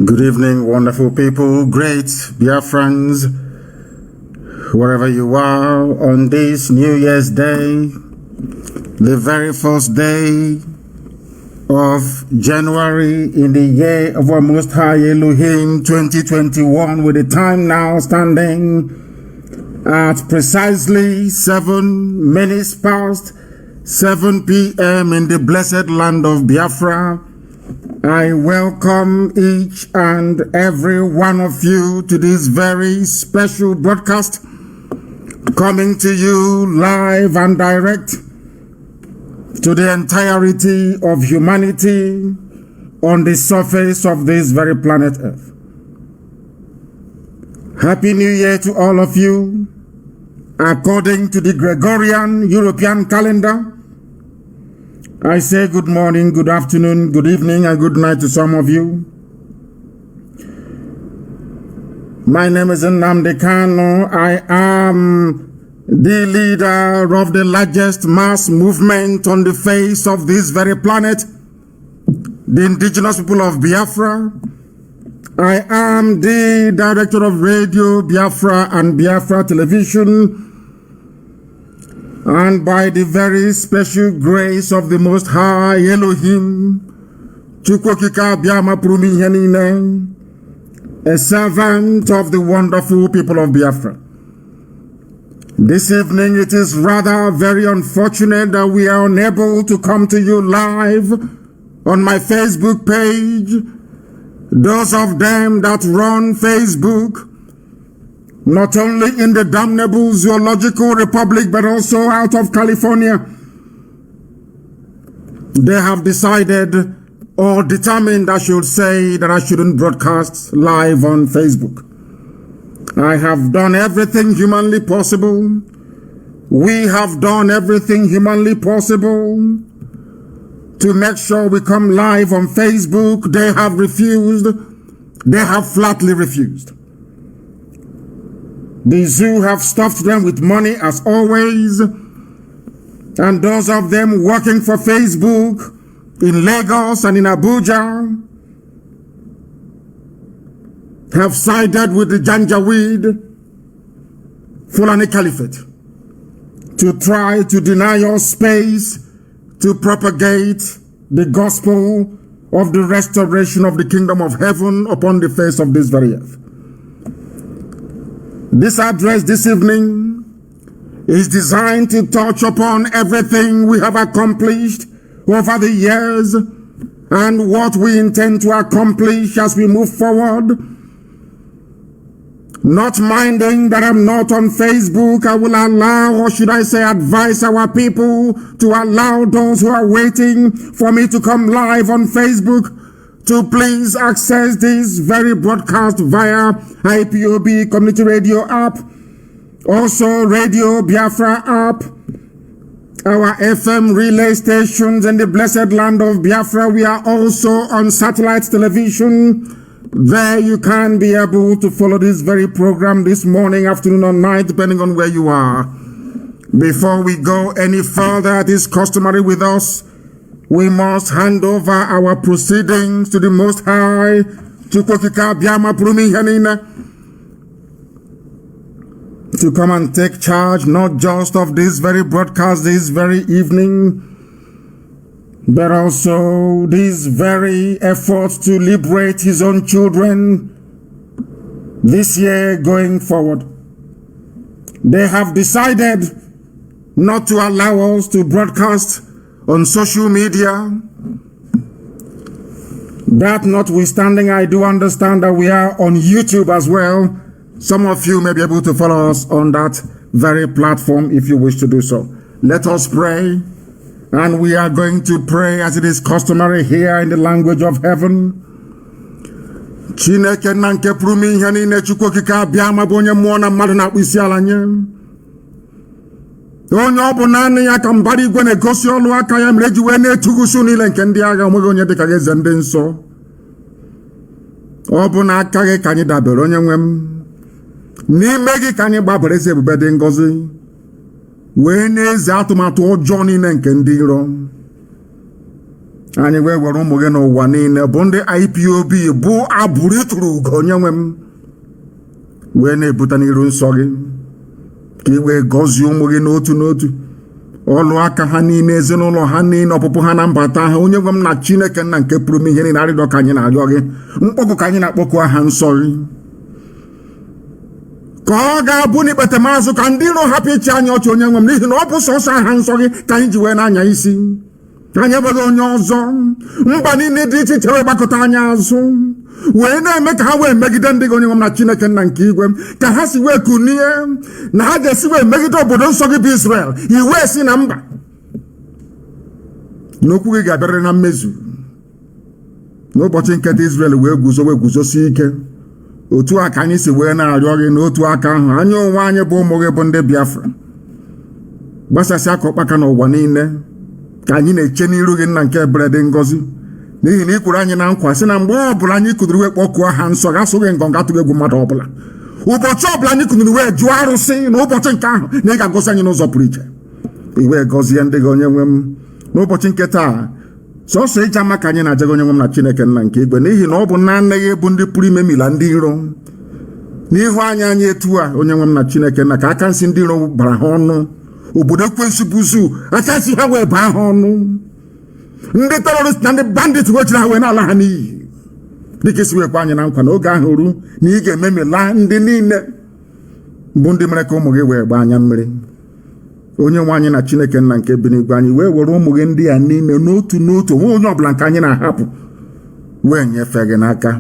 Good evening, wonderful people, great Biafrans, wherever you are on this New Year's Day, the very first day of January in the year of our Most High Elohim 2021, with the time now standing at precisely 7 minutes past 7 p.m. in the blessed land of Biafra. I welcome each and every one of you to this very special broadcast, coming to you live and direct to the entirety of humanity on the surface of this very planet Earth. Happy New Year to all of you. According to the Gregorian European calendar, I say good morning, good afternoon, good evening, and good night to some of you. My name is Nnamdi Kanu. I am the leader of the largest mass movement on the face of this very planet, the indigenous people of Biafra. I am the director of Radio Biafra and Biafra Television. And by the very special grace of the Most High Elohim, a servant of the wonderful people of Biafra. This evening, it is rather very unfortunate that we are unable to come to you live on my Facebook page. Those of them that run Facebook, not only in the damnable zoological republic, but also out of California, they have decided or determined, I should say, that I shouldn't broadcast live on Facebook. I have done everything humanly possible. We have done everything humanly possible to make sure we come live on Facebook. They have refused. They have flatly refused. The zoo have stuffed them with money as always, and those of them working for Facebook in Lagos and in Abuja have sided with the Janjaweed Fulani Caliphate to try to deny us space to propagate the gospel of the restoration of the kingdom of heaven upon the face of this very earth. This address this evening is designed to touch upon everything we have accomplished over the years and what we intend to accomplish as we move forward. Not minding that I'm not on Facebook, I will allow, or should I say advise our people to allow those who are waiting for me to come live on Facebook to please access this very broadcast via IPOB Community Radio app, also Radio Biafra app, our FM relay stations in the blessed land of Biafra. We are also on satellite television. There you can be able to follow this very program this morning, afternoon, or night, depending on where you are. Before we go any further, it is customary with us, we must hand over our proceedings to the Most High, to come and take charge, not just of this very broadcast this very evening, but also this very effort to liberate his own children this year going forward. They have decided not to allow us to broadcast on social media. That notwithstanding, I do understand that we are on YouTube as well. Some of you may be able to follow us on that very platform if you wish to do so. Let us pray. And we are going to pray as it is customary here in the language of heaven. Chineke na nke pụrụ m ihe niile, Chukwu okike abịa ma bụ onye mmụọ na mmadụ na-akpụ isi ala nye. Onye ọ bụ naanị ya ka mbara igwe na-egosi ọlụ aka ya, mere ji wee na-etugusu niile nke ndị agha, onweghị onye dịka gị, eze ndị nsọ. Ọ bụ na aka gị ka anyị dabere, onye nwe m. N'ime gị ka anyị gbabere ezi ebube dị ngọzi, wee na-eze atụmatụ ọjọọ niile nke ndị iro. Anyị wee were ụmụ gị n'ụwa niile bụ ndị IPOB bụ abụrụ ịtụrụ ugo, onye nwe m, wee na-ebute n'iru nsọ gị ka ị wee gọzie ụmụ gị n'otu n'otu, ọlụ aka ha niile, ezinụlọ ha niile, ọpụpụ ha na mbata ha. Onye nwe m na Chineke nna nke pụrụ m ihe niile, arịrịọ ka anyị na-arịọ gị, mkpọkụ ka anyị na-akpọku aha nsọ gị, ka ọ ga-abụ n'ikpete maazụ ka ndị iro hapụ ịchị anyị ọchị, onye nwe m, n'ihi na ọ bụ sọsọ aha nsọ gị ka anyị ji wee na-anya isi. Anyị enweghị onye ọzọ. Mba niile dị iche iche wee gbakọta anya azụ, wee na-eme ka ha wee megide ndị gị, onye nwe m na Chineke nna nke igwe, ka ha si wee kunie na ha ga-esi wee megide obodo nsọ gị bụ Israel. Iwe si na mba n'okwu gị ga-abịarịrị na mmezu n'ụbọchị nke Israel wee guzosi ike. Otu a ka anyị si wee na-arịọ gị n'otu aka ahụ, anyị onwe anyị bụ ụmụ gị bụ ndị Biafra, gbasasị aka ọkpaka n'ụwa niile, ka anyị na-eche n'iru gị nna nke ebere dị ngọzi, n'ihi na ị kwuru anyị na nkwa sị na mgbe ọbụla anyị kụdiri wee kpọkuo aha nsọ gị, asụghị ngọngọ, atụghị egwu mmadụ ọbụla. Ụbọchị ọbụla anyị kụdiri wee jụọ arụsị, na ụbọchị nke ahụ na ị ga-agọzi anyị n'ụzọ pụrụ iche. I wee gọzie ndị gị, onye nwe m, n'ụbọchị nke taa. Sọsọ ịja mma ka anyị na-ajaga, onye nwe m na Chineke nna nke igwe, n'ihi na ọ bụ naanị gị bụ ndị pụrụ imemila ndị iro n'ihu anyị etu a, onye nwe m na Chineke nna, ka aka nsị ndị iro bara ha ọnụ, obodo ekwensu buzu aka nsị ha wee baa ha ọnụ, ndị terọrist na ndị bandit wechiri ha wee na-ala ha n'iyi, dịka isi wekwa anyị na nkwa na oge ahụ ru na ị ga-ememila ndị niile bụ ndị mere ka ụmụ gị wee gbaa anya mmiri. Onye nwe anyị na Chineke nna nke bi n'igwe, anyị wee were ụmụ gị ndị a niile n'otu n'otu, onwe onye ọbụla nke anyị na-ahapụ wee nyefee gị n'aka.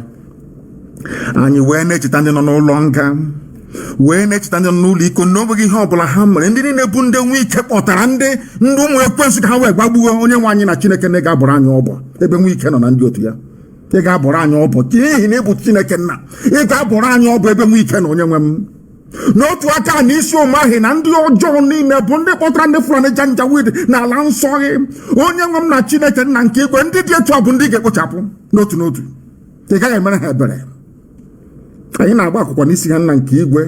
Anyị wee na-echeta ndị nọ n'ụlọ nga, wee na-echeta ndị nọ n'ụlọ iko, n'onweghị ihe ọbụla ha mere. Ndị niile bụ ndị nwe ike kpọtara ndị ụmụ ekwensu ka ha wee gbagbuo. Onye nwe anyị na Chineke na ị ga-abụrụ anyị ọbọ ebe nwe ike nọ na ndị otu ya. Ị ga-abụrụ anyị ọbọ n'ihi na ị bụ Chineke nna. Ị ga-abụrụ anyị ọbọ ebe nwe ike nọ, onye nwe m. N'otu aka na isi ụmahị na ndị ọjọọ niile bụ ndị kpọtara ndị Fulani Janjaweed n'ala nsọ gị, onye nwe m na Chineke nna nke igwe, ndị dị etu a bụ ndị ga-ekpochapụ n'otu n'otu. Ị gaghị emere ha ebere. Anyị na-agba akwụkwọ n'isi ha nna nke igwe,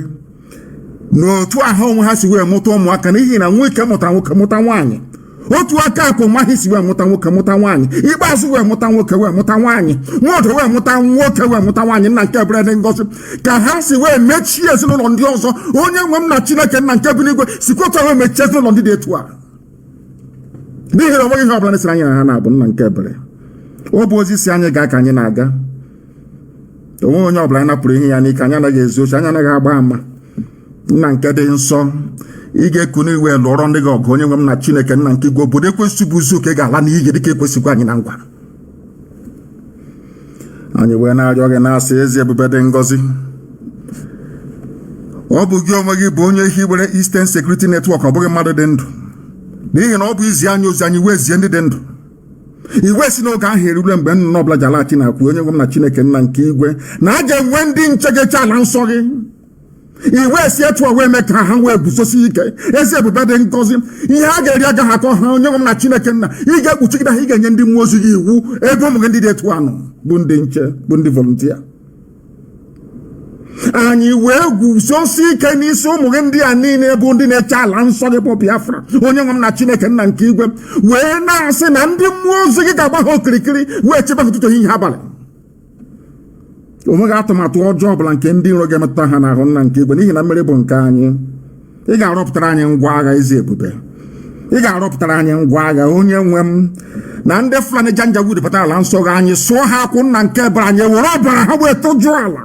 n'otu ahụ onwe ha si wee mụta ụmụaka, n'ihi na nwa ike mụtara nwoke mụta nwaanyị. Otu aka akụ ụmahị si wee mụta nwoke mụta nwaanyị, ikpeazụ wee mụta nwoke wee mụta nwaanyị, nwodo wee mụta nwoke wee mụta nwaanyị, nna nke ebere dị ngọzi, ka ha si wee mechie ezinụlọ ndị ọzọ. Onye nwe m na Chineke nna nke bi n'igwe, sikwata wee mechie ezinụlọ ndị dị etu a, n'ihi na onweghị ihe ọbụla siri anyị na ha na-abụ nna nke ebere. Ọ bụ ozi si anyị gaa ka anyị na-aga. Onwe onye ọbụla anyị napụrụ ihe ya n'ike, anyị anaghị ezu ochi, anyị anaghị agba ama. Nna nke dị nsọ, Ige kuni we loro ndị ga ogonye nwe m na Chineke nna nke igwe obodo ekwesị bụ uzu ka ga-ala n'ihe dịka ekwesịkwa anyị na ngwa. Anyị wee na-arịọ gị na-asị ezi ebube dị ngọzi. Ọ bụ gị onwe gị bụ onye hiwere Eastern Security Network, ọ bụghị mmadụ dị ndụ. N'ihi na ọ bụ izi anyị ozi anyị wee zie ndị dị ndụ. Iwe si n'oge ahụ erule mgbe nnụnụ ọbụla ji alaghachi na-akwu onye nwe m na Chineke nna nke igwe na a ga-enwe ndị nche ga-eche ala nsọ gị. Iwe si etu a wee mee ka ha wee guzosi ike. Ezi ebube dị ngọzi. Ihe a ga-eri agaghị akọ ha onye nwe m na Chineke nna. Ị ga-ekpuchigide ha, ị ga-enye ndị mmụọ ozi gị iwu ebe ụmụ gị ndị dị etu anọ bụ ndị nche, bụ ndị volunteer. Anyị wee guzosi ike n'isi ụmụ gị ndị a niile bụ ndị na-eche ala nsọ gị bụ Biafra. Onye nwe m na Chineke nna nke igwe wee na-asị na ndị mmụọ ozi gị ga-agba ha okirikiri wee chebe ha ụtụtụ ehihie abalị. O nweghị atụmatụ ọjọọ ọbụla nke ndị iro ga-emetụta ha n'ahụ nna nke igwe, n'ihi na mmeri bụ nke anyị. Ị ga-arọpụtara anyị ngwa agha ezi ebube. Ị ga-arọpụtara anyị ngwa agha onye nwe m na ndị Fulani Janjaweed pụtara ala nsọ gị anyị sụọ ha akwụ nna nke bara anyị were ọbara ha wee tụjụọ ala.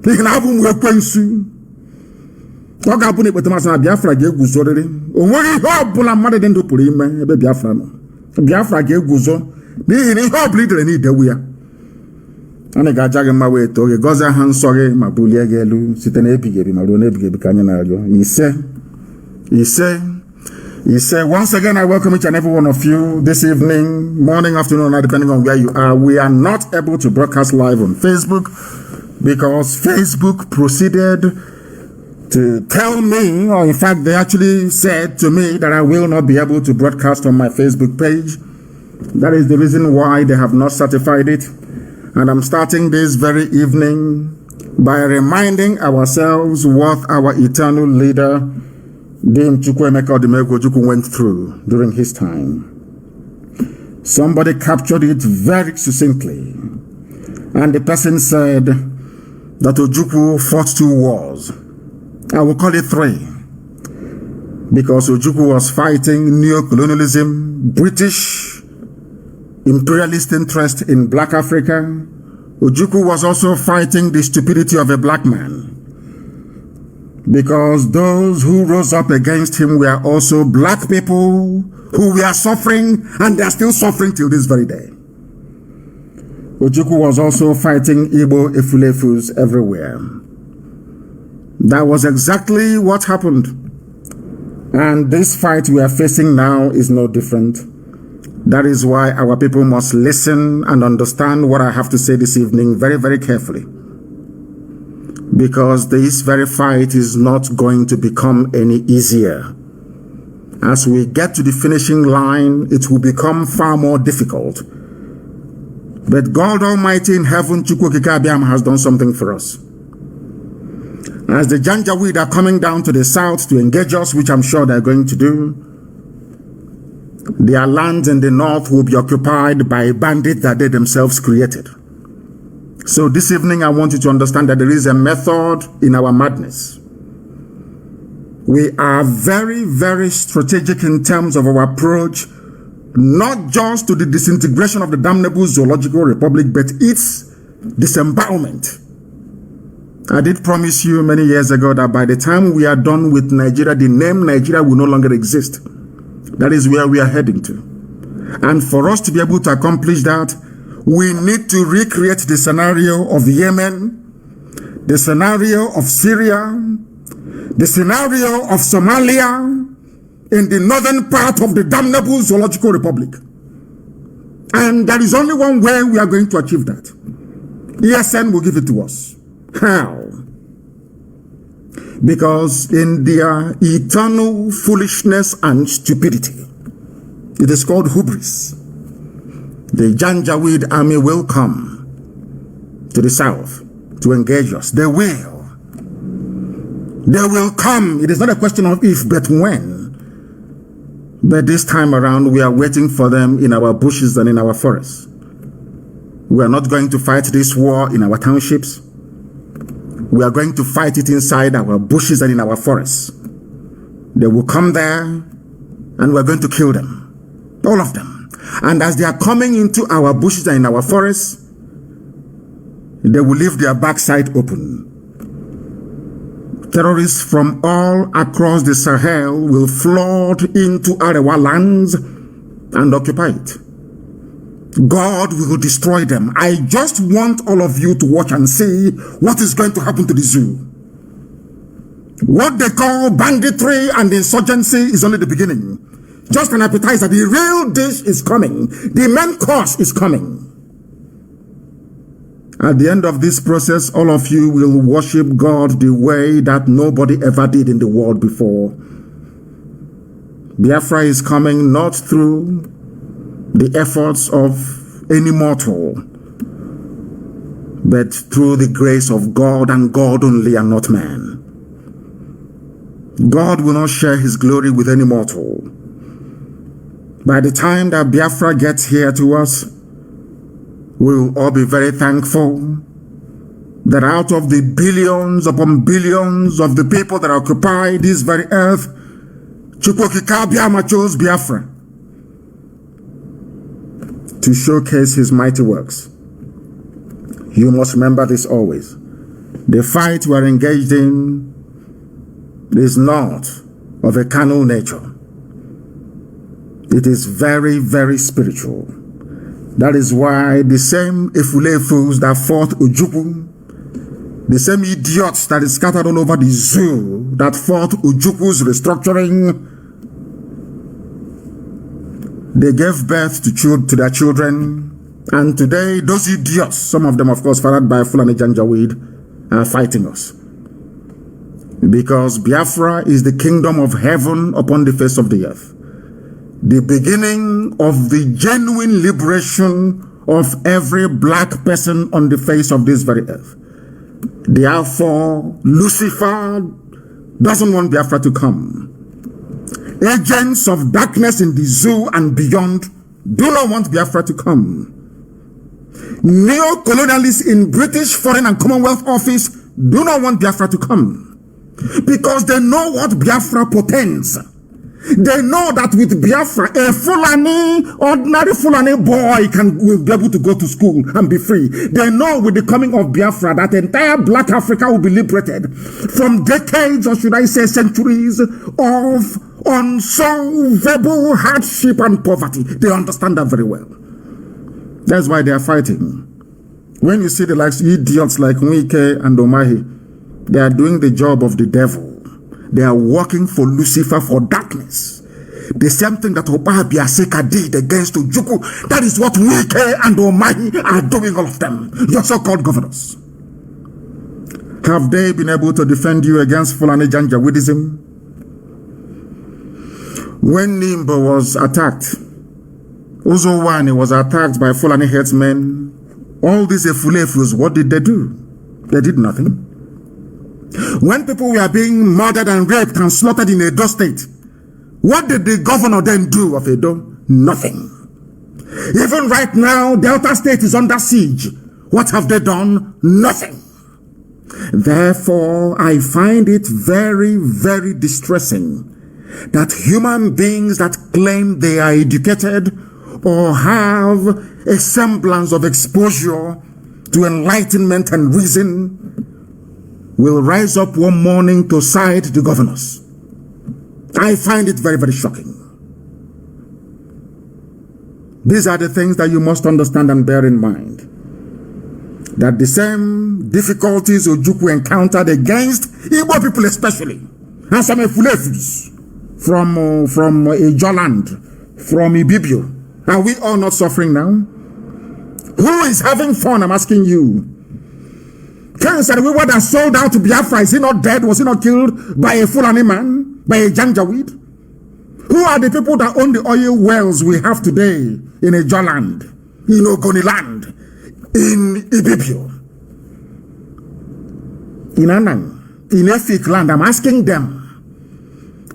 N'ihi na abụ m ekwensu. Ọ ga-abụ na ikpete masị na Biafra ga-eguzorịrị. O nweghị ihe ọbụla mmadụ dị ndụ pụrụ ime ebe Biafra nọ. Biafra ga-eguzo n'ihi na ihe ọbụla idere n'idewu ya. Anyị ga-aja gị mma wee too gị, gọzie aha nsọ gị ma bulie gị elu site n'ebighị ebi ma ruo n'ebighị ebi ka anyị na-arịọ. Ise, ise, ise. Once again, I welcome each and every one of you this evening, morning, afternoon, or depending on where you are. We are not able to broadcast live on Facebook because Facebook proceeded to tell me, or in fact, they actually said to me that I will not be able to broadcast on my Facebook page. That is the reason why they have not certified it. And I'm starting this very evening by reminding ourselves what our eternal leader, Dim Chukwuemeka Odumegwu went through during his time. Somebody captured it very succinctly. And the person said that Ojukwu fought 2 wars. I will call it 3. Because Ojukwu was fighting neo-colonialism, British imperialist interest in black Africa. Ojukwu was also fighting the stupidity of a black man. Because those who rose up against him were also black people who were suffering, and they are still suffering till this very day. Ojukwu was also fighting Igbo Efulefus everywhere. That was exactly what happened. And this fight we are facing now is no different. That is why our people must listen and understand what I have to say this evening very, very carefully. Because this very fight is not going to become any easier. As we get to the finishing line, it will become far more difficult. But God Almighty in heaven, Chukwukikabiam, has done something for us. As the Janjaweed are coming down to the south to engage us, which I'm sure they're going to do, their lands in the north will be occupied by bandits that they themselves created. So this evening, I want you to understand that there is a method in our madness. We are very, very strategic in terms of our approach, not just to the disintegration of the damnable zoological republic, but its disembowelment. I did promise you many years ago that by the time we are done with Nigeria, the name Nigeria will no longer exist. That is where we are heading to. And for us to be able to accomplish that, we need to recreate the scenario of Yemen, the scenario of Syria, the scenario of Somalia, in the northern part of the damnable zoological republic. And there is only one way we are going to achieve that. ESN will give it to us. How? Because in their eternal foolishness and stupidity, it is called hubris. The Janjaweed army will come to the south to engage us. They will. They will come. It is not a question of if, but when. But this time around, we are waiting for them in our bushes and in our forests. We are not going to fight this war in our townships. We are going to fight it inside our bushes and in our forests. They will come there and we're going to kill them. All of them. And as they are coming into our bushes and in our forests, they will leave their backside open. Terrorists from all across the Sahel will flood into Arewa lands and occupy it. God will destroy them. I just want all of you to watch and see what is going to happen to the zoo. What they call banditry and insurgency is only the beginning. Just an appetizer. The real dish is coming. The main course is coming. At the end of this process, all of you will worship God the way that nobody ever did in the world before. Biafra is coming not through the efforts of any mortal, but through the grace of God and God only and not man. God will not share his glory with any mortal. By the time that Biafra gets here to us, we will all be very thankful that out of the billions upon billions of the people that occupy this very earth, Chukwokika Biama chose Biafra to showcase his mighty works. You must remember this always. The fight we are engaged in is not of a carnal nature. It is very, very spiritual. That is why the same Efulefus that fought Ojukwu, the same idiots that is scattered all over the zoo that fought Ojukwu's restructuring, they gave birth to their children, and today those idiots, some of them of course fathered by Fulani Janjaweed, are fighting us. Because Biafra is the kingdom of heaven upon the face of the earth. The beginning of the genuine liberation of every black person on the face of this very earth. Therefore, Lucifer doesn't want Biafra to come. Agents of darkness in the zoo and beyond do not want Biafra to come. Neo-colonialists in British Foreign and Commonwealth Office do not want Biafra to come. Because they know what Biafra portends. They know that with Biafra, a Fulani, ordinary Fulani boy will be able to go to school and be free. They know with the coming of Biafra that entire Black Africa will be liberated from decades, or should I say centuries, of unsolvable hardship and poverty. They understand that very well. That's why they are fighting. When you see the likes idiots like Wike and Omahi, they are doing the job of the devil. They are working for Lucifer, for darkness. The same thing that Obaha Biaseka did against Ojukwu, that is what Wike and Omahi are doing, all of them. Your so-called governors. Have they been able to defend you against Fulani Janjaweedism? When Nimbo was attacked, Uzowani was attacked by Fulani headsmen, all these Efulefus, what did they do? They did nothing. When people were being murdered and raped and slaughtered in Edo State, what did the governor then do of Edo? Nothing. Even right now, Delta State is under siege. What have they done? Nothing. Therefore, I find it very, very distressing that human beings that claim they are educated or have a semblance of exposure to enlightenment and reason will rise up one morning to side the governors. I find it very, very shocking. These are the things that you must understand and bear in mind. That the same difficulties Ojukwu encountered against Igbo people especially, and some Efulefus from Ijoland, from Ibibio, are we all not suffering now? Who is having fun? I'm asking you. Cancer, the one that sold out to Biafra, is he not dead? Was he not killed by a Fulani man? By a Janjaweed? Who are the people that own the oil wells we have today in Ijoland, in Ogoniland, in Ibibio, in Anang, in Efik land? I'm asking them.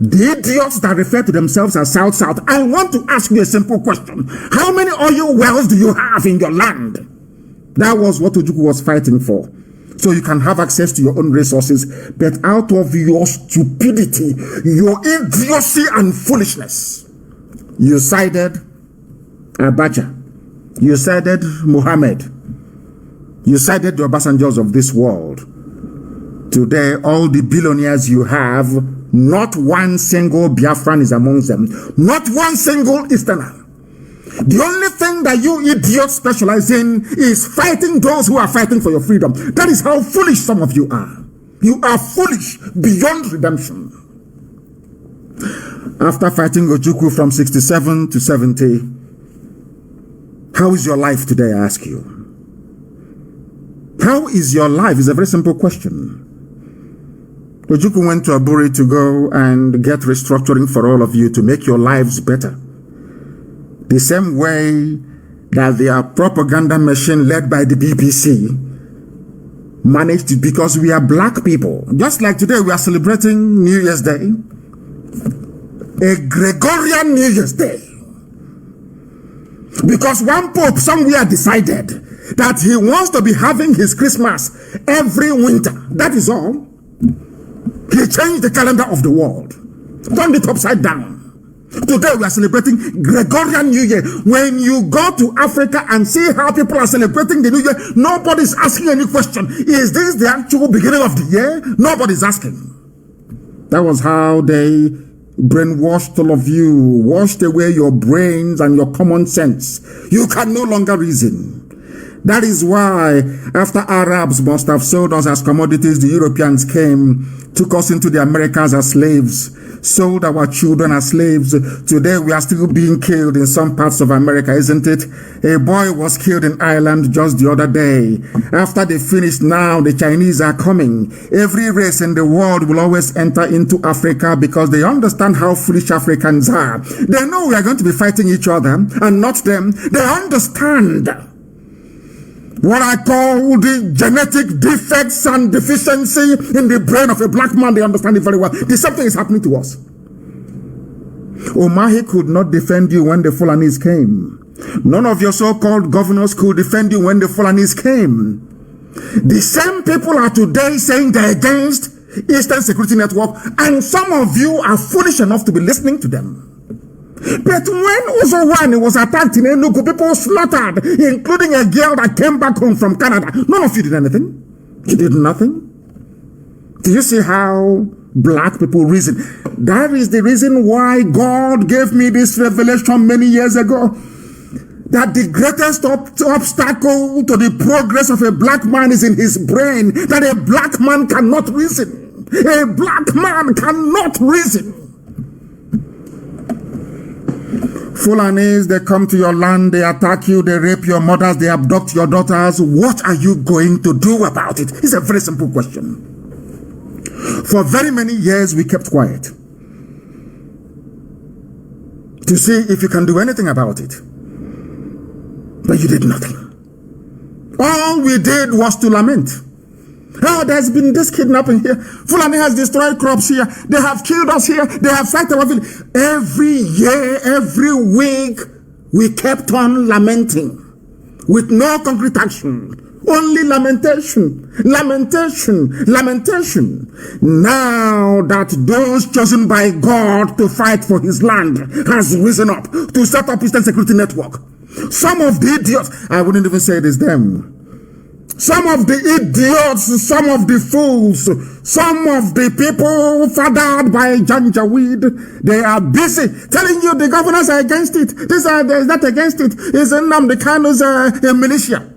The idiots that refer to themselves as South, I want to ask you a simple question. How many oil wells do you have in your land? That was what Ojukwu was fighting for. So you can have access to your own resources, but out of your stupidity, your idiocy and foolishness, you sided Abacha, you sided Muhammad, you sided the Obasanjos of this world, Today, all the billionaires you have, not one single Biafran is amongst them. Not one single Easterner. The only thing that you idiots specialize in is fighting those who are fighting for your freedom. That is how foolish some of you are. You are foolish beyond redemption. After fighting Ojukwu from 67 to 70, how is your life today, I ask you? How is your life? It's a very simple question. Ojukwu went to Aburi to go and get restructuring for all of you to make your lives better. The same way that their propaganda machine led by the BBC managed to, because we are black people. Just like today we are celebrating New Year's Day, a Gregorian New Year's Day. Because one pope somewhere decided that he wants to be having his Christmas every winter. That is all. He changed the calendar of the world, turned it upside down. Today we are celebrating Gregorian New Year. When you go to Africa and see how people are celebrating the New Year, nobody's asking any question. Is this the actual beginning of the year? Nobody's asking. That was how they brainwashed all of you, washed away your brains and your common sense. You can no longer reason. That is why after Arabs must have sold us as commodities, the Europeans came, took us into the Americas as slaves, sold our children as slaves. Today we are still being killed in some parts of America, isn't it? A boy was killed in Ireland just the other day. After they finished, now the Chinese are coming. Every race in the world will always enter into Africa because they understand how foolish Africans are. They know we are going to be fighting each other and not them. They understand what I call the genetic defects and deficiency in the brain of a black man. They understand it very well. The same thing is happening to us. Omahi could not defend you when the Fulanis came. None of your so-called governors could defend you when the Fulanis came. The same people are today saying they're against Eastern Security Network, and some of you are foolish enough to be listening to them. But when Uzowani was attacked in Enugu, people slaughtered, including a girl that came back home from Canada. None of you did anything. You did nothing. Do you see how black people reason? That is the reason why God gave me this revelation many years ago, that the greatest obstacle to the progress of a black man is in his brain, that a black man cannot reason. A black man cannot reason. Fulanis, they come to your land, they attack you, they rape your mothers, they abduct your daughters. What are you going to do about it? It's a very simple question. For very many years, we kept quiet to see if you can do anything about it. But you did nothing. All we did was to lament. Oh, there's been this kidnapping here. Fulani has destroyed crops here. They have killed us here. They have sacked our village. Every year, every week, we kept on lamenting with no concrete action. Only lamentation, lamentation, lamentation. Now that those chosen by God to fight for his land has risen up to set up Eastern Security Network, some of the idiots, I wouldn't even say it is them, some of the idiots, some of the fools, some of the people fathered by Janjaweed, they are busy telling you the governors are against it. This is not against it. It's Nnamdi Kanu's a militia.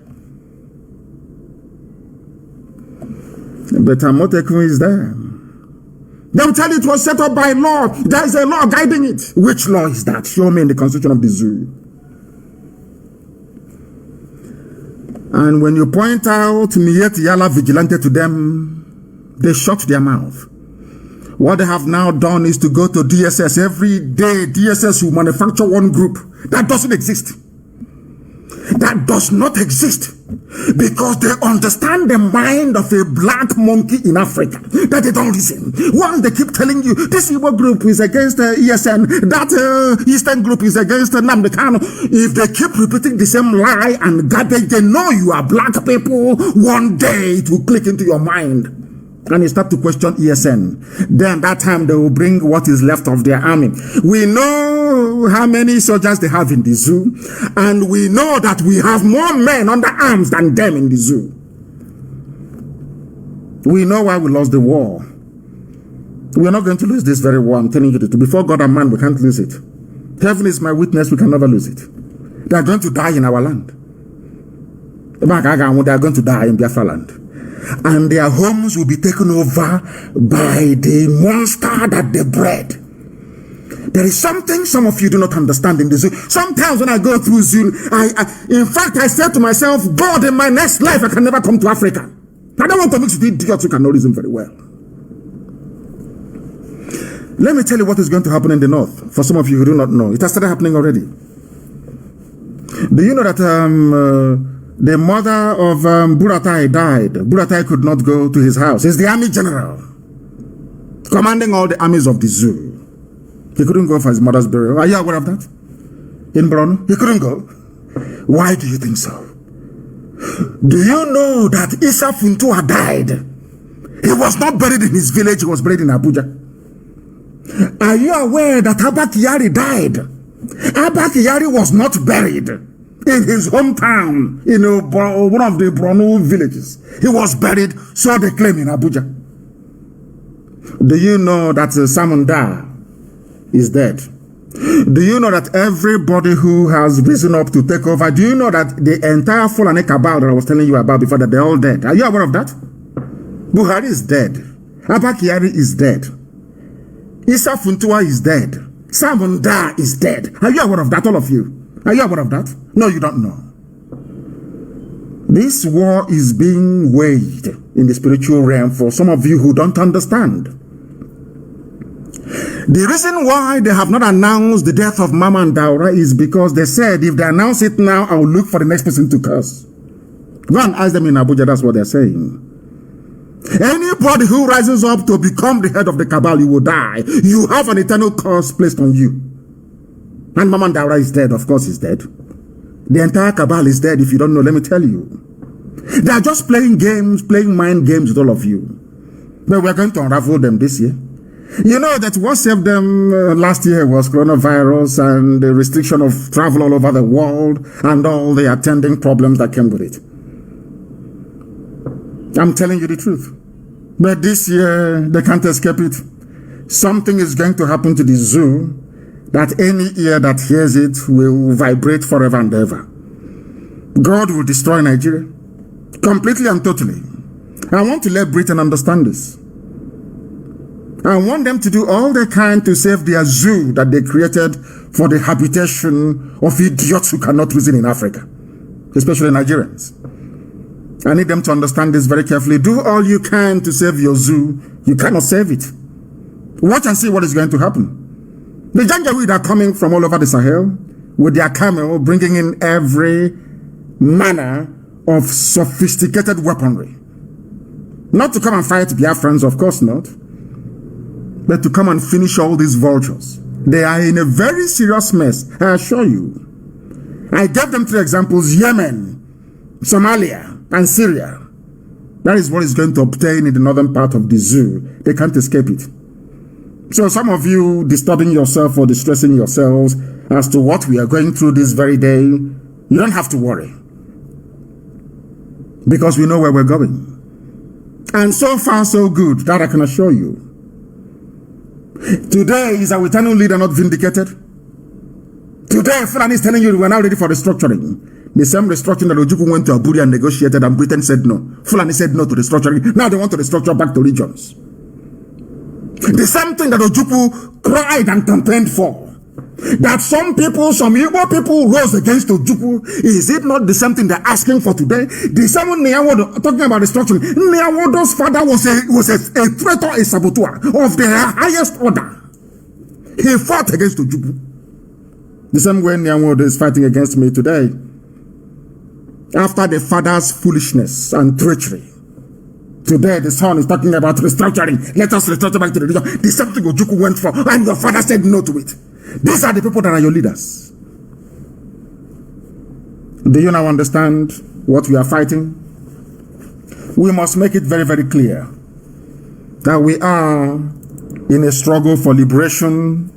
But Amotekun is there. They'll tell you it was set up by law. There is a law guiding it. Which law is that? Show me in the constitution of the zoo. And when you point out Miet Yala Vigilante to them, they shut their mouth. What they have now done is to go to DSS. Every day, DSS will manufacture one group. That doesn't exist. That does not exist. Because they understand the mind of a black monkey in Africa. That they don't listen. Once they keep telling you, this Igbo group is against ESN, that Eastern group is against Nnamdi Kanu. If they keep repeating the same lie and garbage, they know you are black people. One day it will click into your mind. And you start to question ESN. Then that time they will bring what is left of their army. We know how many soldiers they have in the zoo. And we know that we have more men under arms than them in the zoo. We know why we lost the war. We are not going to lose this very war. I'm telling you the truth. Before God and man, we can't lose it. Heaven is my witness. We can never lose it. They are going to die in our land. They are going to die in Biafra land. And their homes will be taken over by the monster that they bred. There is something some of you do not understand in the zoo. Sometimes when I go through zoo, in fact, I say to myself, God, in my next life, I can never come to Africa. I don't want to mix with idiots who cannot reason very well. Let me tell you what is going to happen in the north. For some of you who do not know, it has started happening already. Do you know that the mother of Buratai died? Buratai could not go to his house. He's the army general, commanding all the armies of the zoo. He couldn't go for his mother's burial. Are you aware of that? In Borno, he couldn't go. Why do you think so? Do you know that Issa Funtua died? He was not buried in his village, he was buried in Abuja. Are you aware that Abba Kyari died? Abba Kyari was not buried in his hometown, in one of the Borno villages. He was buried, so they claim, in Abuja. Do you know that Samunda is dead? Do you know that everybody who has risen up to take over, do you know that the entire Fulani cabal that I was telling you about before, that they're all dead? Are you aware of that? Buhari is dead. Abba Kyari is dead. Issa Funtua is dead. Samunda is dead. Are you aware of that, all of you? Are you aware of that? No, you don't know. This war is being waged in the spiritual realm for some of you who don't understand. The reason why they have not announced the death of Mama and Daura is because they said, if they announce it now, I will look for the next person to curse. Go and ask them in Abuja, that's what they're saying. Anybody who rises up to become the head of the cabal, you will die. You have an eternal curse placed on you. And Mama and Daura is dead, of course he's dead. The entire cabal is dead. If you don't know, let me tell you. They are just playing games, playing mind games with all of you. But we're going to unravel them this year. You know that what saved them last year was coronavirus and the restriction of travel all over the world and all the attending problems that came with it. I'm telling you the truth. But this year, they can't escape it. Something is going to happen to the zoo that any ear that hears it will vibrate forever and ever. God will destroy Nigeria completely and totally. I want to let Britain understand this. I want them to do all they can to save their zoo that they created for the habitation of idiots who cannot reason in Africa, especially Nigerians. I need them to understand this very carefully. Do all you can to save your zoo. You cannot save it. Watch and see what is going to happen. The Janjaweed are coming from all over the Sahel with their camel, bringing in every manner of sophisticated weaponry. Not to come and fight Biafrans, of course not, but to come and finish all these vultures. They are in a very serious mess, I assure you. I gave them 3 examples: Yemen, Somalia, and Syria. That is what is going to obtain in the northern part of the zoo. They can't escape it. So some of you disturbing yourself or distressing yourselves as to what we are going through this very day, you don't have to worry, because we know where we're going. And so far so good, that I can assure you. Today is our eternal leader not vindicated. Today Fulani is telling you we're now ready for restructuring. The same restructuring that Ojukwu went to Abuja and negotiated, and Britain said no. Fulani said no to restructuring. Now they want to restructure back to regions. The same thing that Ojukwu cried and campaigned for. That some people, some Igbo people rose against Ojukwu. Is it not the same thing they're asking for today? The same Nyawodo, talking about restructuring. Nyawodo's father was a traitor, a saboteur of the highest order. He fought against Ojukwu. The same way Nyawodo is fighting against me today. After the father's foolishness and treachery, today the son is talking about restructuring. Let us restructure back to the region. The same thing Ojukwu went for, and your father said no to it. These are the people that are your leaders. Do you now understand what we are fighting? We must make it very, very clear that we are in a struggle for liberation.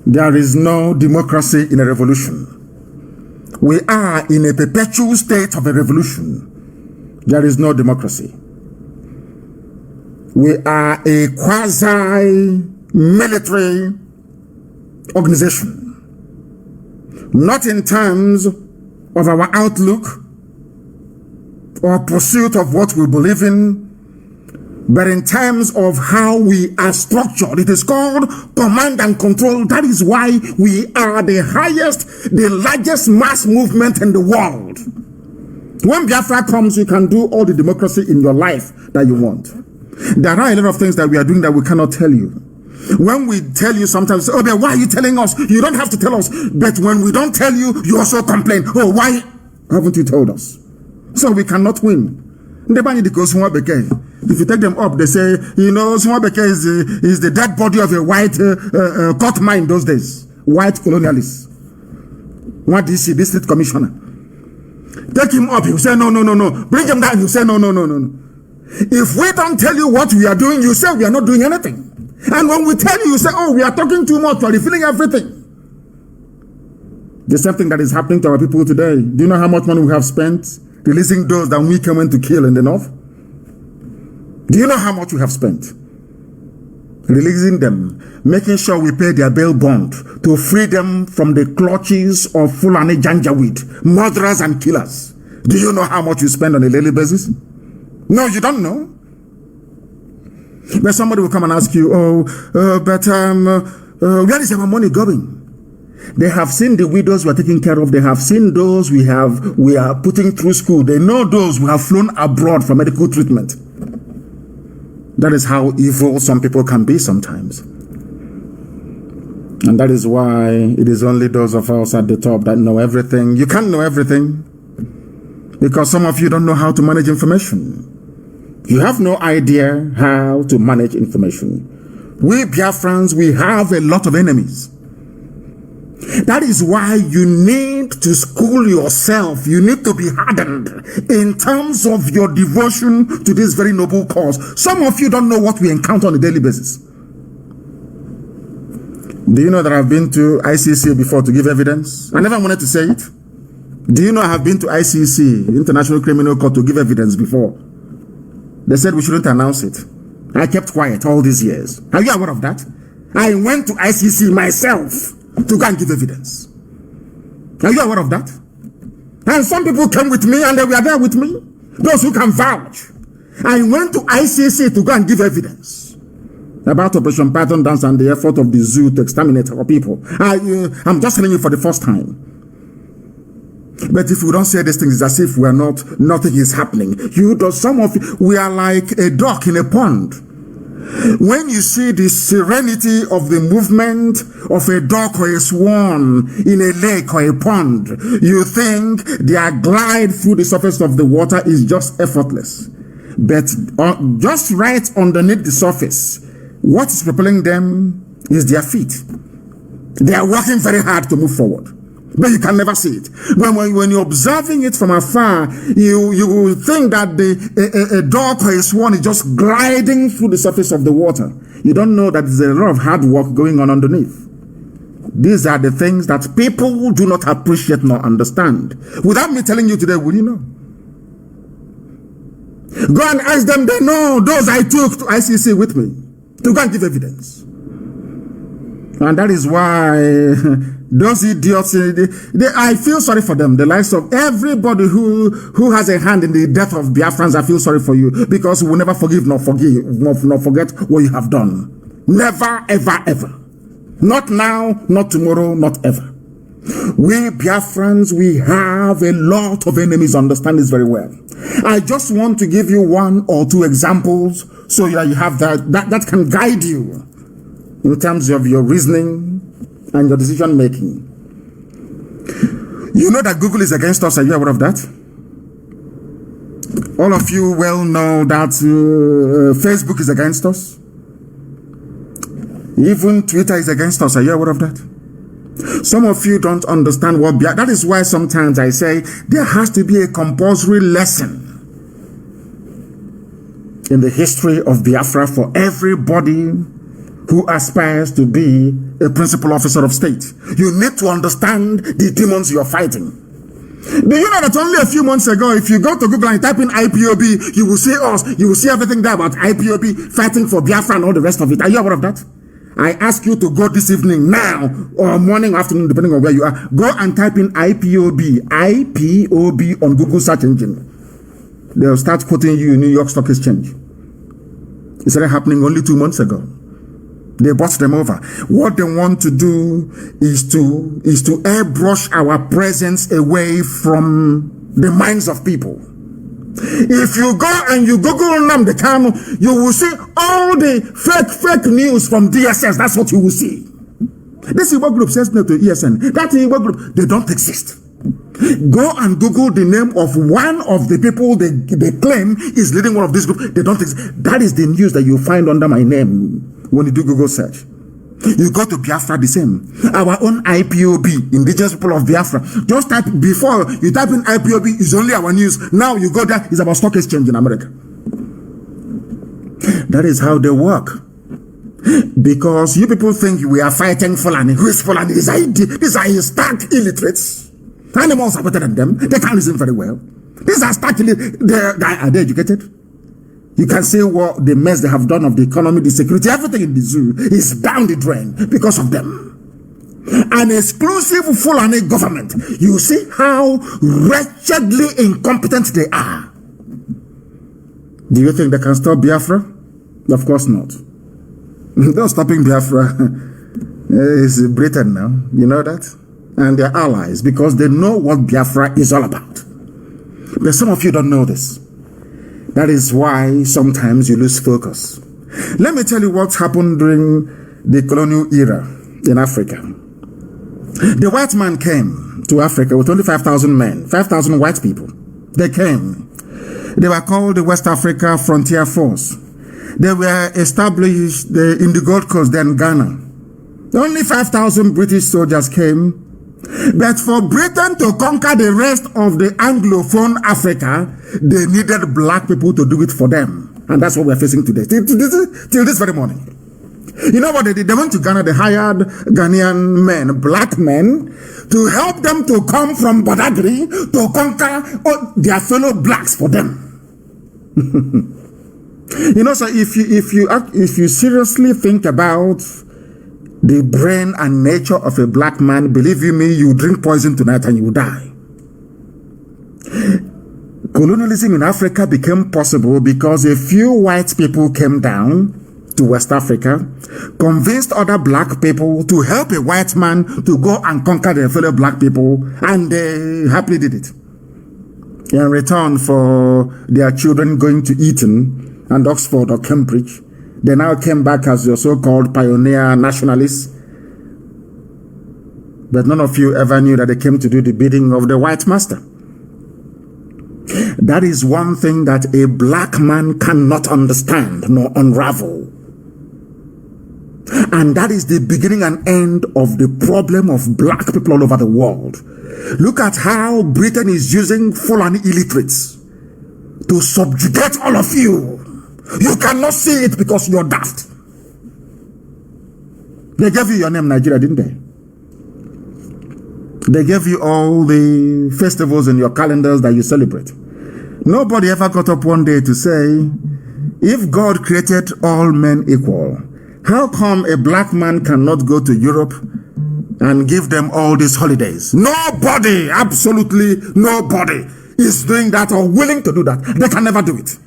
There is no democracy in a revolution. We are in a perpetual state of a revolution. There is no democracy. We are a quasi-military organization. Not in terms of our outlook or pursuit of what we believe in, but in terms of how we are structured. It is called command and control. That is why we are the highest, the largest mass movement in the world. When Biafra comes, you can do all the democracy in your life that you want. There are a lot of things that we are doing that we cannot tell you. When we tell you sometimes, oh, but why are you telling us? You don't have to tell us. But when we don't tell you, you also complain. Oh, why haven't you told us? So we cannot win. If you take them up, they say, you know, Swabeke is the dead body of a white court mine those days. White colonialists. What do you see? District commissioner. Take him up, he'll say, no. Bring him down, he'll say, no. If we don't tell you what we are doing, you say we are not doing anything. And when we tell you, you say, oh, we are talking too much, we are revealing everything. The same thing that is happening to our people today. Do you know how much money we have spent releasing those that we came in to kill in the north? Do you know how much we have spent? Releasing them, making sure we pay their bail bond to free them from the clutches of Fulani Janjaweed, murderers and killers. Do you know how much you spend on a daily basis? No, you don't know. But somebody will come and ask you, where is our money going? They have seen the widows we are taking care of. They have seen those we are putting through school. They know those who have flown abroad for medical treatment. That is how evil some people can be sometimes. And that is why it is only those of us at the top that know everything. You can't know everything because some of you don't know how to manage information. You have no idea how to manage information. We Biafrans, we have a lot of enemies. That is why you need to school yourself. You need to be hardened in terms of your devotion to this very noble cause. Some of you don't know what we encounter on a daily basis. Do you know that I've been to ICC before to give evidence? I never wanted to say it. Do you know I have been to ICC, International Criminal Court, to give evidence before? They said we shouldn't announce it. I kept quiet all these years. Are you aware of that? I went to ICC myself to go and give evidence. Are you aware of that? And some people came with me and they were there with me. Those who can vouch. I went to ICC to go and give evidence about Operation Python Dance and the effort of the zoo to exterminate our people. I'm just telling you for the first time. But if we don't say these things, it's as if we are nothing is happening. Some of you, we are like a duck in a pond. When you see the serenity of the movement of a duck or a swan in a lake or a pond, you think their glide through the surface of the water is just effortless. But just right underneath the surface, what is propelling them is their feet. They are working very hard to move forward, but you can never see it. When you're observing it from afar, you will think that a dog or a swan is just gliding through the surface of the water. You don't know that there's a lot of hard work going on underneath. These are the things that people do not appreciate nor understand. Without me telling you today, will you know? Go and ask them. They know those I took to ICC with me to go and give evidence. And that is why those idiots, I feel sorry for them. The likes of everybody who has a hand in the death of Biafrans, I feel sorry for you, because we will never forgive nor forget what you have done. Never, ever, ever. Not now, not tomorrow, not ever. We Biafrans, we have a lot of enemies, understand this very well. I just want to give you one or two examples so that you have that can guide you in terms of your reasoning and your decision making. You know that Google is against us. Are you aware of that? All of you well know that Facebook is against us. Even Twitter is against us. Are you aware of that? Some of you don't understand what that is why sometimes I say there has to be a compulsory lesson in the history of Biafra for everybody who aspires to be a principal officer of state. You need to understand the demons you're fighting. Do you know that only a few months ago, if you go to Google and type in IPOB, you will see us, you will see everything there about IPOB fighting for Biafra and all the rest of it. Are you aware of that? I ask you to go this evening, now, or morning or afternoon, depending on where you are. Go and type in IPOB on Google search engine. They'll start quoting you in New York Stock Exchange. It started happening only 2 months ago. They bought them over. What they want to do is to airbrush our presence away from the minds of people. If you go and you Google Nnamdi Kanu, you will see all the fake news from DSS. That's what you will see. This Igbo group says no to ESN. That Igbo group, they don't exist. Go and Google the name of one of the people they claim is leading one of this group. They don't exist. That is the news that you find under my name when you do Google search. You go to Biafra, the same. Our own IPOB, Indigenous People of Biafra. Just type, before you type in IPOB, is only our news. Now you go there, it's about stock exchange in America. That is how they work. Because you people think we are fighting Fulani. Who is Fulani? These are stark illiterates. Animals are better than them. They can't listen very well. These are stark illiterates. Are they educated? You can see what the mess they have done of the economy, the security, everything in the zoo is down the drain because of them. An exclusive Fulani government. You see how wretchedly incompetent they are. Do you think they can stop Biafra? Of course not. They're stopping Biafra. It's Britain now. You know that? And their allies, because they know what Biafra is all about. But some of you don't know this. That is why sometimes you lose focus. Let me tell you what happened during the colonial era in Africa. The white man came to Africa with only 5,000 men, 5,000 white people. They came. They were called the West Africa Frontier Force. They were established in the Gold Coast, then Ghana. Only 5,000 British soldiers came. But for Britain to conquer the rest of the Anglophone Africa, they needed black people to do it for them. And that's what we're facing today, till this very morning. You know what they did? They went to Ghana, they hired Ghanaian men, black men, to help them to come from Badagry to conquer their fellow blacks for them. You know, so if you seriously think about the brain and nature of a black man, believe you me, you drink poison tonight and you will die. Colonialism in Africa became possible because a few white people came down to West Africa, convinced other black people to help a white man to go and conquer their fellow black people, and they happily did it. In return for their children going to Eton and Oxford or Cambridge, they now came back as your so-called pioneer nationalists. But none of you ever knew that they came to do the bidding of the white master. That is one thing that a black man cannot understand nor unravel. And that is the beginning and end of the problem of black people all over the world. Look at how Britain is using Fulani illiterates to subjugate all of you. You cannot see it because you're daft. They gave you your name, Nigeria, didn't they? They gave you all the festivals in your calendars that you celebrate. Nobody ever got up one day to say, if God created all men equal, how come a black man cannot go to Europe and give them all these holidays? Nobody, absolutely nobody is doing that or willing to do that. They can never do it.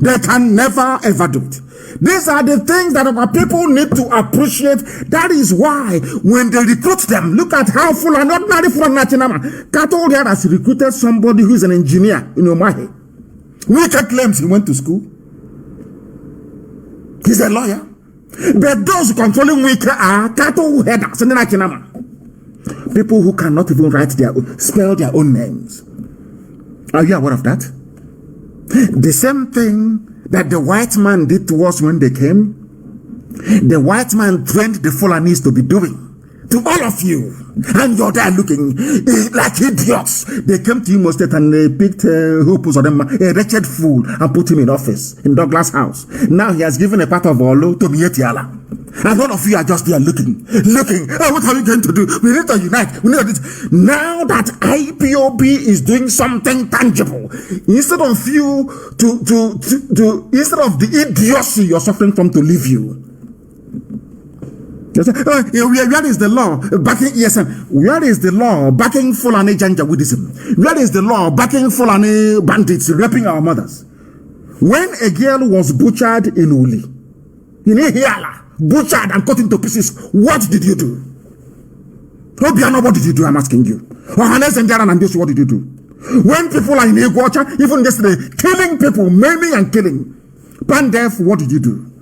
They can never ever do it. These are the things that our people need to appreciate. That is why when they recruit them, look at how Fulani, ordinary Fulani Chinama, Kato there has recruited somebody who is an engineer in Omahe. Wike claims he went to school. He's a lawyer. But those controlling Wike are Kato headers in Chinama. People who cannot even spell their own names. Are you aware of that? The same thing that the white man did to us when they came, the white man trained the Fulanis to be doing to all of you. And you're there looking like idiots. They came to Imo State and they picked Hopus or them, a wretched fool, and put him in office in Douglas House. Now he has given a part of Olo to Mietiala. And all of you are just there looking. Oh, what are we going to do? We need to unite. We need to do this. Now that IPOB is doing something tangible, instead of you instead of the idiocy you're suffering from to leave you. Where is the law backing ESM? Where is the law backing Fulani Janjaweedism? Where is the law backing Fulani bandits raping our mothers? When a girl was butchered in Uli, in Ihiala, butchered and cut into pieces, what did you do? Obiano, what did you do? I'm asking you. Ohanes and Jaran and this, what did you do? When people are in Iguacha, even yesterday, killing people, maiming and killing, Pandef, what did you do?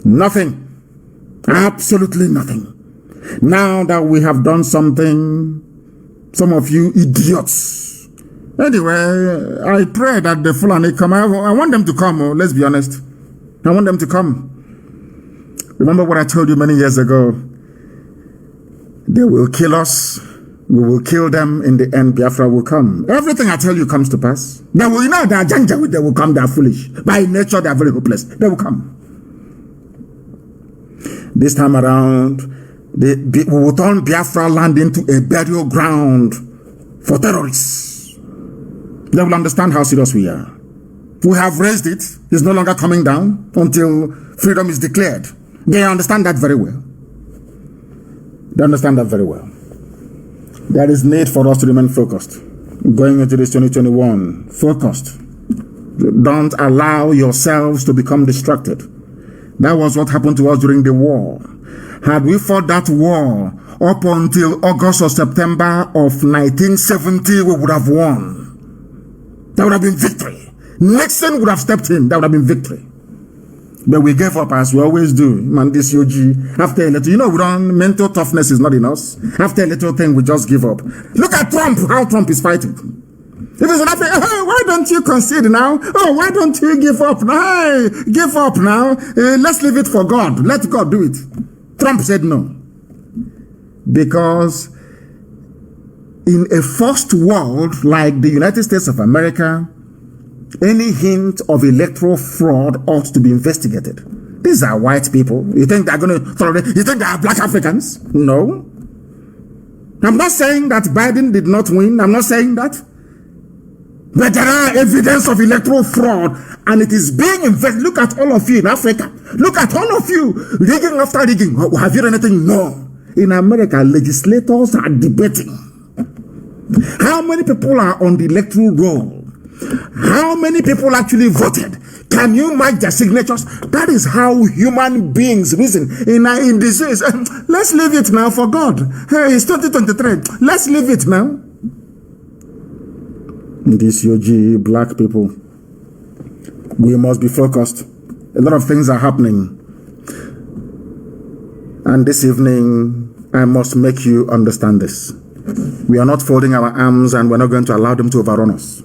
Nothing. Absolutely nothing. Now that we have done something, some of you idiots. Anyway, I pray that the Fulani come. I want them to come. Let's be honest. I want them to come. Remember what I told you many years ago? They will kill us. We will kill them. In the end, Biafra will come. Everything I tell you comes to pass. They will, you know, they are Janjaweed. They will come. They are foolish. By nature, they are very hopeless. They will come. This time around, we will turn Biafra land into a burial ground for terrorists. They will understand how serious we are. We have raised it. It's no longer coming down until freedom is declared. They understand that very well. They understand that very well. There is need for us to remain focused. Going into this 2021, focused. Don't allow yourselves to become distracted. That was what happened to us during the war. Had we fought that war up until August or September of 1970, we would have won. That would have been victory. Nixon would have stepped in. That would have been victory. But we gave up as we always do. Man, this UG, after a little, you know, mental toughness is not in us. After a little thing, we just give up. Look at Trump, how Trump is fighting. If it's nothing, oh, why don't you concede now? Oh, why don't you give up now? Hey, give up now. Let's leave it for God. Let God do it. Trump said no. Because in a first world like the United States of America, any hint of electoral fraud ought to be investigated. These are white people. You think they're going to tolerate? You think they are black Africans? No. I'm not saying that Biden did not win. I'm not saying that. But there are evidence of electoral fraud, and it is being investigated. Look at all of you in Africa. Look at all of you, rigging after rigging. Have you done anything? No. In America, legislators are debating. How many people are on the electoral roll? How many people actually voted? Can you mark their signatures? That is how human beings reason. In disease, let's leave it now for God. Hey, it's 2023. Let's leave it now. This UG, black people, we must be focused. A lot of things are happening. And this evening, I must make you understand this. We are not folding our arms and we're not going to allow them to overrun us.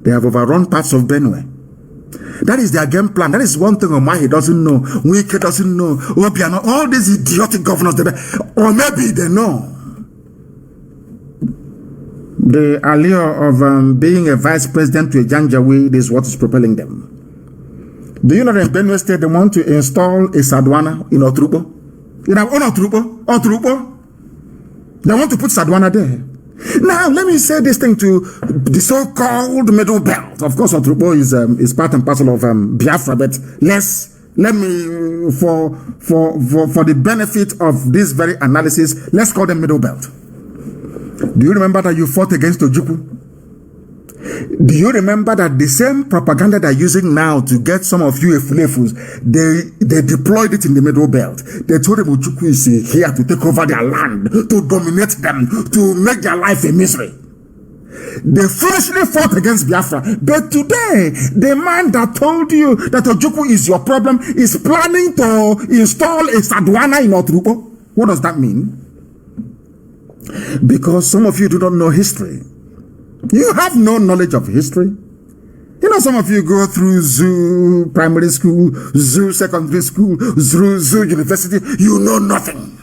They have overrun parts of Benue. That is their game plan. That is one thing Omahi doesn't know. Wike doesn't know. Obiano, all these idiotic governors, or maybe they know. The allure of being a vice president to a Janjaweed is what is propelling them. Do you know that in Benue State they want to install a Sadwana in Otrupo? Otrupo. They want to put Sadwana there. Now, let me say this thing to the so-called Middle Belt. Of course, Otrupo is part and parcel of Biafra, but let me, for the benefit of this very analysis, let's call them Middle Belt. Do you remember that you fought against Ojukwu? Do you remember that the same propaganda they're using now to get some of you efulefus, they deployed it in the Middle Belt? They told them Ojukwu is here to take over their land, to dominate them, to make their life a misery. They foolishly fought against Biafra. But today, the man that told you that Ojukwu is your problem is planning to install a Sadwana in Otrupo. What does that mean? Because some of you do not know history. You have no knowledge of history. You know, some of you go through zoo primary school, zoo secondary school, zoo university. You know nothing.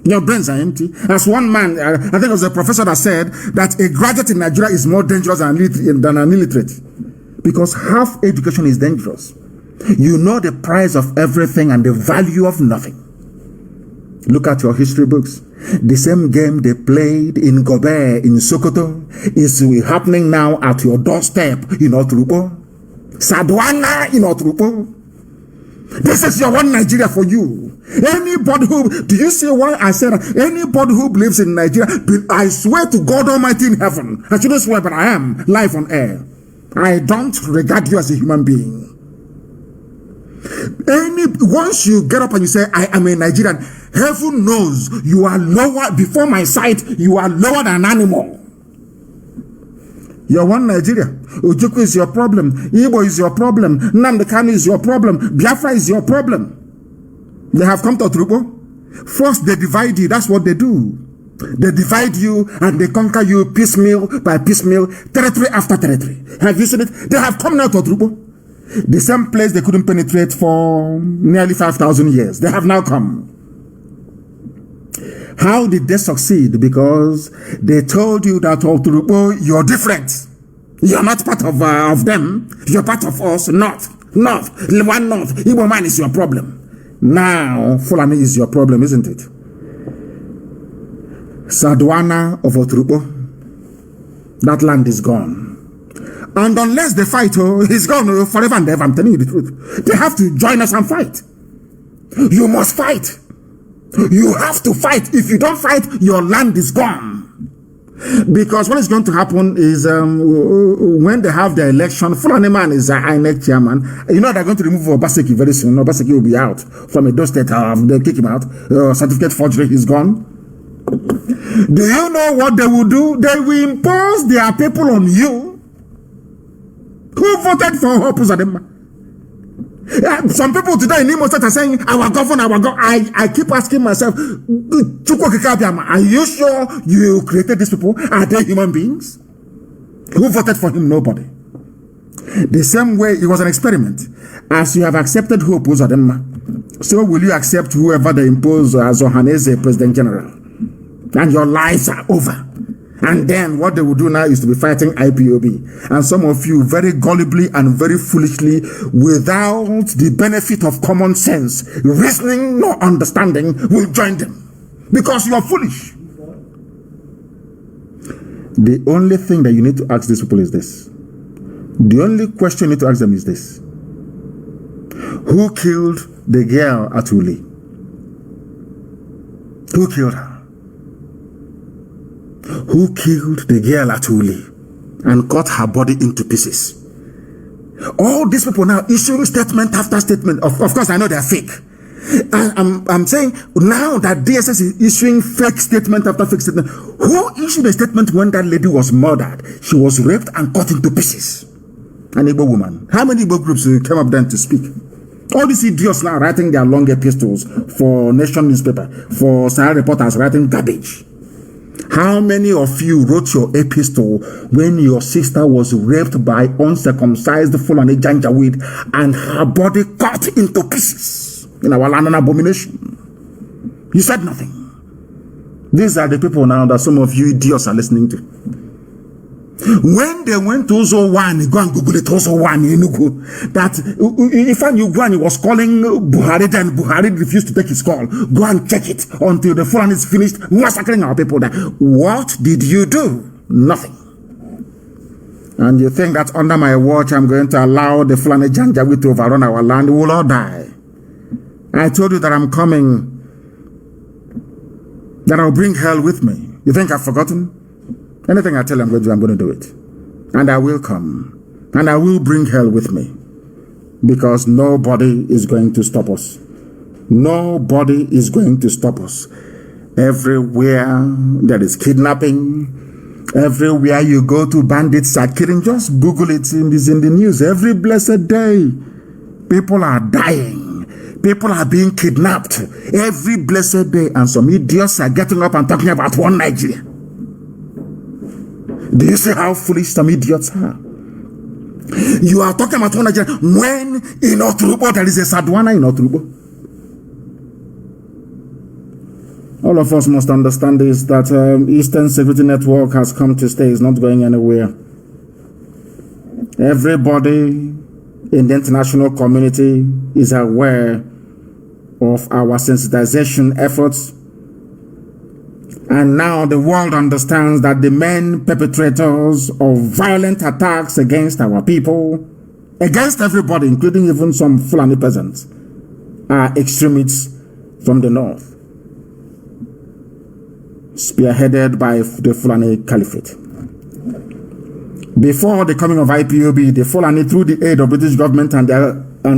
Your brains are empty. As one man, I think it was a professor that said that a graduate in Nigeria is more dangerous than an illiterate. Because half education is dangerous. You know the price of everything and the value of nothing. Look at your history books. The same game they played in Gobe, in Sokoto, is happening now at your doorstep in Oturupo. Sadwana in Oturupo. This is your one Nigeria for you. Anybody who, do you see why I said that? Anybody who believes in Nigeria, I swear to God Almighty in heaven, I shouldn't swear, but I am live on air. I don't regard you as a human being. Once you get up and you say, I am a Nigerian, heaven knows you are lower, before my sight, you are lower than an animal. You're one Nigeria. Ojukwu is your problem. Igbo is your problem. Nnamdi Kanu is your problem. Biafra is your problem. They have come to Oturupo. First, they divide you. That's what they do. They divide you and they conquer you piecemeal by piecemeal, territory after territory. Have you seen it? They have come now to Oturupo. The same place they couldn't penetrate for nearly 5,000 years. They have now come. How did they succeed? Because they told you that Oturupo, you're different. You're not part of them. You're part of us. North. One North. Igbo man is your problem. Now, Fulani is your problem, isn't it? Sadwana of Oturupo. That land is gone. And unless they fight, he's gone forever and ever. I'm telling you the truth. They have to join us and fight. You must fight. You have to fight. If you don't fight, your land is gone. Because what is going to happen is when they have the election, Fulani man is the INEC chairman. You know they're going to remove Obaseki very soon. Obaseki will be out from Edo State. They'll kick him out. Certificate forgery is gone. Do you know what they will do? They will impose their people on you. Who voted for Hope Uzodinma? Some people today in Imo State are saying, our governor, I keep asking myself, are you sure you created these people? Are they human beings? Who voted for him? Nobody. The same way, it was an experiment. As you have accepted Hope Uzodinma, so will you accept whoever they impose as Ohaneze President General? And your lives are over. And then what they will do now is to be fighting IPOB. And some of you very gullibly and very foolishly, without the benefit of common sense, reasoning nor understanding, will join them. Because you are foolish. The only thing that you need to ask these people is this. The only question you need to ask them is this. Who killed the girl at Uli? Who killed her? Who killed the girl at Uli and cut her body into pieces? All these people now issuing statement after statement. Of course, I know they are fake. I'm saying now that DSS is issuing fake statement after fake statement. Who issued a statement when that lady was murdered? She was raped and cut into pieces. An Igbo woman. How many Igbo groups came up then to speak? All these idiots now writing their long epistles for Nation newspaper, for Sahara reporters writing garbage. How many of you wrote your epistle when your sister was raped by uncircumcised Fulani Janjaweed and her body cut into pieces in our land, an abomination? You said nothing. These are the people now that some of you idiots are listening to. When they went to Ozo1, go and Google it, Ozo1 in Enugu, that Ifan Ugwani was calling Buhari, then Buhari refused to take his call. Go and check it until the Fulani is finished massacring our people there. What did you do? Nothing. And you think that under my watch I'm going to allow the Fulani Janjaweed to overrun our land? We will all die. I told you that I'm coming, that I'll bring hell with me. You think I've forgotten? Anything I tell you I'm going to do it. And I will come. And I will bring hell with me. Because nobody is going to stop us. Nobody is going to stop us. Everywhere there is kidnapping, everywhere you go to, bandits are killing. Just Google it. It's in the news. Every blessed day, people are dying. People are being kidnapped. Every blessed day. And some idiots are getting up and talking about one Nigeria. Do you see how foolish some idiots are? You are talking about one Nigeria when in Oturupo there is a Sadwana in Oturupo. All of us must understand this, that Eastern Security Network has come to stay. It's not going anywhere. Everybody in the international community is aware of our sensitization efforts. And now the world understands that the main perpetrators of violent attacks against our people, against everybody, including even some Fulani peasants, are extremists from the north, spearheaded by the Fulani Caliphate. Before the coming of IPOB, the Fulani, through the aid of British government and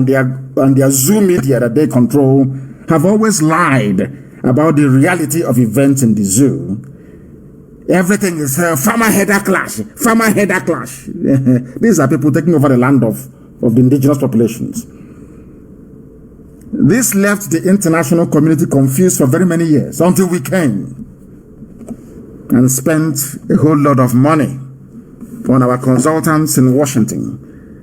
their Zoo media that they control, have always lied about the reality of events in the zoo. Everything is farmer-header clash, farmer-header clash. These are people taking over the land of the indigenous populations. This left the international community confused for very many years, until we came and spent a whole lot of money on our consultants in Washington.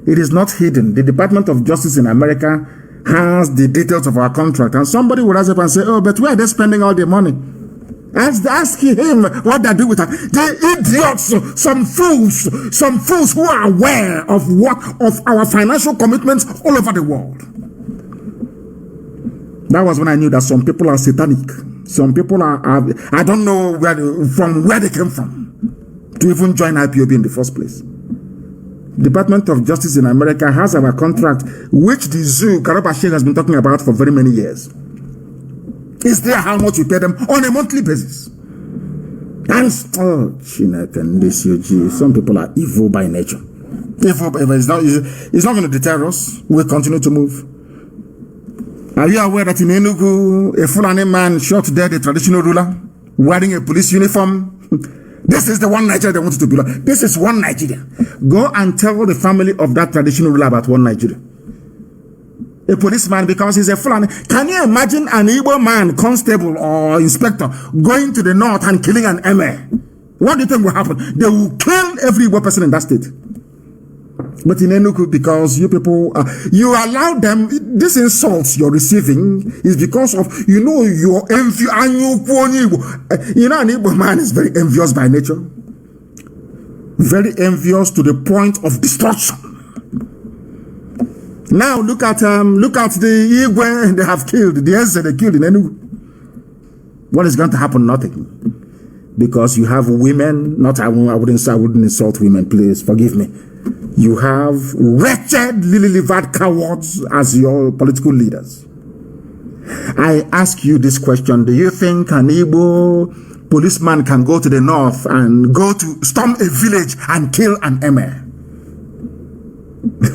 It is not hidden. The Department of Justice in America has the details of our contract, and somebody will rise up and say, oh, but where are they spending all the money? Ask him what they do with that. The idiots, some fools who are aware of our financial commitments all over the world. That was when I knew that some people are satanic. Some people are I don't know from where they came from to even join IPOB in the first place. Department of Justice in America has our contract, which the zoo, Karabashir, has been talking about for very many years. Is there how much we pay them on a monthly basis? And Chinek and this UG, some people are evil by nature. Evil, it's not going to deter us. We'll continue to move. Are you aware that in Enugu, a Fulani man shot dead a traditional ruler wearing a police uniform? This is the one Nigeria they wanted to belong. This is one Nigeria. Go and tell the family of that traditional ruler about one Nigeria. A policeman, because he's a Fulani. Can you imagine an Igbo man, constable or inspector, going to the north and killing an emir? What do you think will happen? They will kill every Igbo person in that state. But in Enugu, because you people, you allow them, this insults you're receiving is because of, your envy, and an Igbo man is very envious by nature. Very envious to the point of destruction. Now look at the Igwe they have killed, the Eze they killed in Enugu. What is going to happen? Nothing. Because you have women, I wouldn't insult women, please, forgive me. You have wretched, lily-livered cowards as your political leaders. I ask you this question. Do you think an Igbo policeman can go to the north and go to storm a village and kill an emir?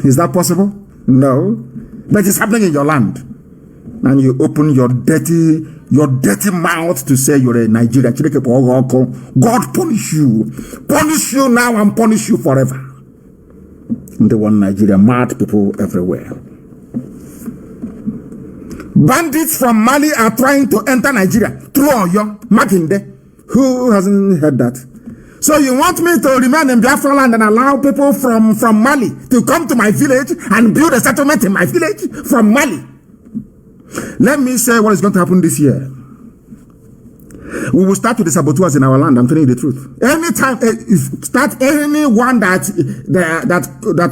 Is that possible? No. But it's happening in your land. And you open your dirty mouth to say you're a Nigerian. God punish you. Punish you now and punish you forever. The one Nigeria, mad people everywhere. Bandits from Mali are trying to enter Nigeria through Oyo, Makinde. Who hasn't heard that? So you want me to remain in Biafra land and allow people from Mali to come to my village and build a settlement in my village from Mali? Let me say what is going to happen this year. We will start with the saboteurs in our land. I'm telling you the truth. Anytime, start anyone that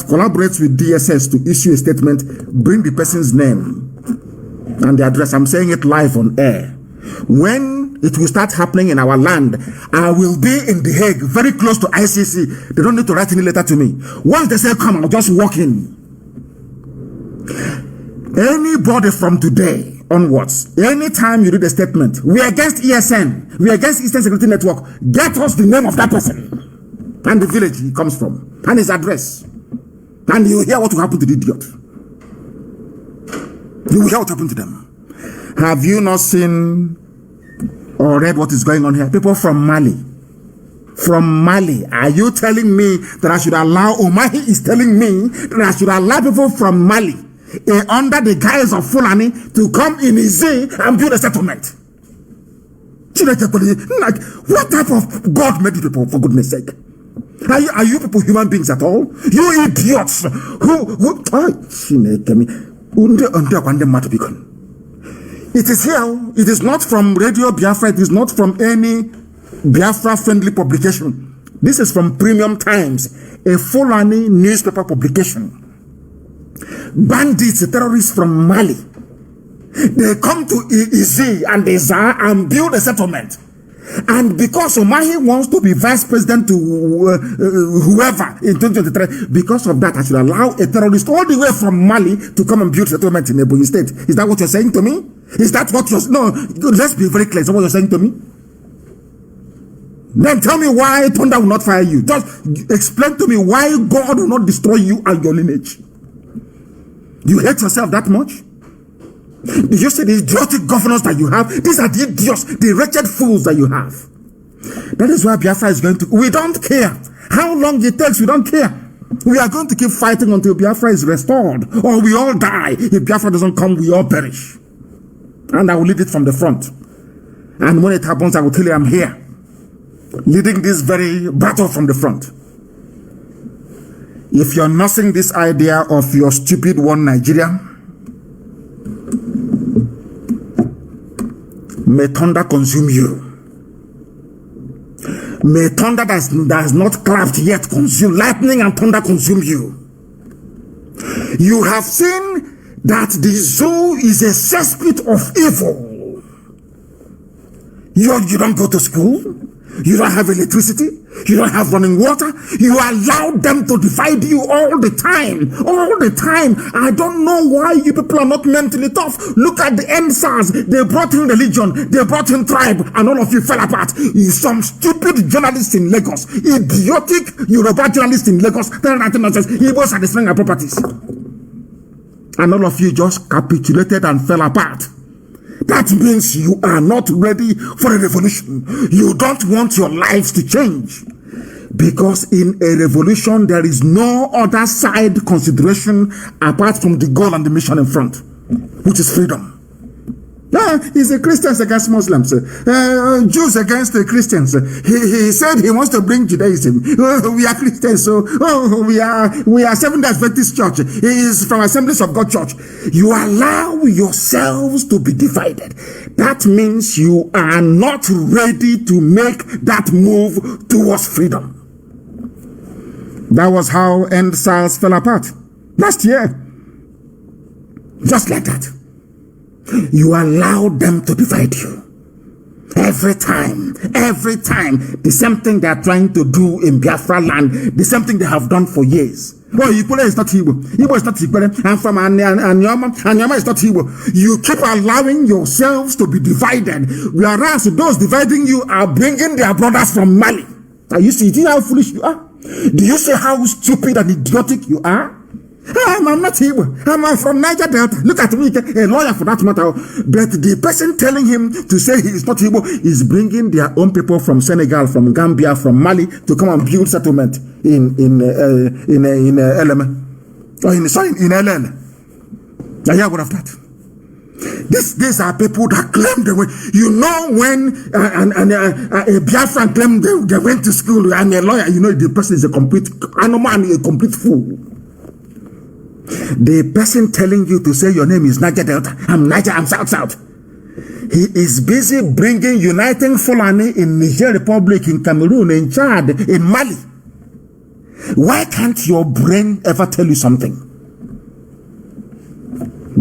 collaborates with DSS to issue a statement, bring the person's name and the address. I'm saying it live on air. When it will start happening in our land, I will be in The Hague, very close to ICC. They don't need to write any letter to me. Once they say come, I'll just walk in. Anybody from today onwards, anytime you read a statement, we are against ESN, we are against Eastern Security Network, get us the name of that person and the village he comes from and his address, and you will hear what will happen to the idiot. You will hear what happened to them. Have you not seen or read what is going on here? People from Mali. From Mali. Are you telling me that I should allow, Omahi is telling me that I should allow people from Mali under the guise of Fulani to come in Iseeee and build a settlement? Like, what type of God made you people, for goodness sake? Are you people human beings at all? You idiots! It is here. It is not from Radio Biafra. It is not from any Biafra-friendly publication. This is from Premium Times, a Fulani newspaper publication. bandits, terrorists from Mali. They come to Iseeee and Iseeee and build a settlement. And because Omahi wants to be vice president to whoever in 2023, because of that, I should allow a terrorist all the way from Mali to come and build settlement in Ebonyi State. Is that what you're saying to me? Is that what you're... No, let's be very clear. Is that what you're saying to me? Then tell me why thunder will not fire you. Just explain to me why God will not destroy you and your lineage. You hate yourself that much? Did you see the idiotic governors that you have? These are the idiots, the wretched fools that you have. That is why Biafra is going to... We don't care how long it takes. We don't care. We are going to keep fighting until Biafra is restored, or we all die. If Biafra doesn't come, we all perish. And I will lead it from the front. And when it happens, I will tell you I'm here, leading this very battle from the front. If you're nursing this idea of your stupid one Nigeria, may thunder consume you. May thunder that has not clapped yet consume, lightning and thunder consume you. You have seen that the zoo is a cesspit of evil. You don't go to school. You don't have electricity. You don't have running water. You allow them to divide you all the time. All the time. I don't know why you people are not mentally tough. Look at the NSAS. They brought in religion. They brought in tribe. And all of you fell apart. Some stupid journalists in Lagos. Idiotic Yoruba journalists in Lagos. Igbos are destroying our properties. And all of you just capitulated and fell apart. That means you are not ready for a revolution. You don't want your lives to change. Because in a revolution, there is no other side consideration apart from the goal and the mission in front, which is freedom. He's a Christians against Muslims, Jews against the Christians. He said he wants to bring Judaism. We are Christians, so we are Seventh-day Adventist Church. He is from Assemblies of God Church. You allow yourselves to be divided. That means you are not ready to make that move towards freedom. That was how NSAS fell apart last year. Just like that. You allow them to divide you. Every time, the same thing they are trying to do in Biafra land, the same thing they have done for years. Oh, Igbo is not Igbo. Igbo is not Igbo. I'm from Anyama is not Igbo. You keep allowing yourselves to be divided, whereas those dividing you are bringing their brothers from Mali. Are you see how foolish you are? Do you see how stupid and idiotic you are? I'm not Igbo. I'm from Niger Delta. Look at me, a lawyer for that matter. But the person telling him to say he is not Igbo is bringing their own people from Senegal, from Gambia, from Mali to come and build settlement in LM. Or in LL. I hear what of that. These are people that claim they were. You know, when a Biafran claimed they went to school and a lawyer, you know, the person is a complete animal and a complete fool. The person telling you to say your name is Niger Delta, I'm Niger, I'm South. He is busy uniting Fulani in Niger Republic, in Cameroon, in Chad, in Mali. Why can't your brain ever tell you something?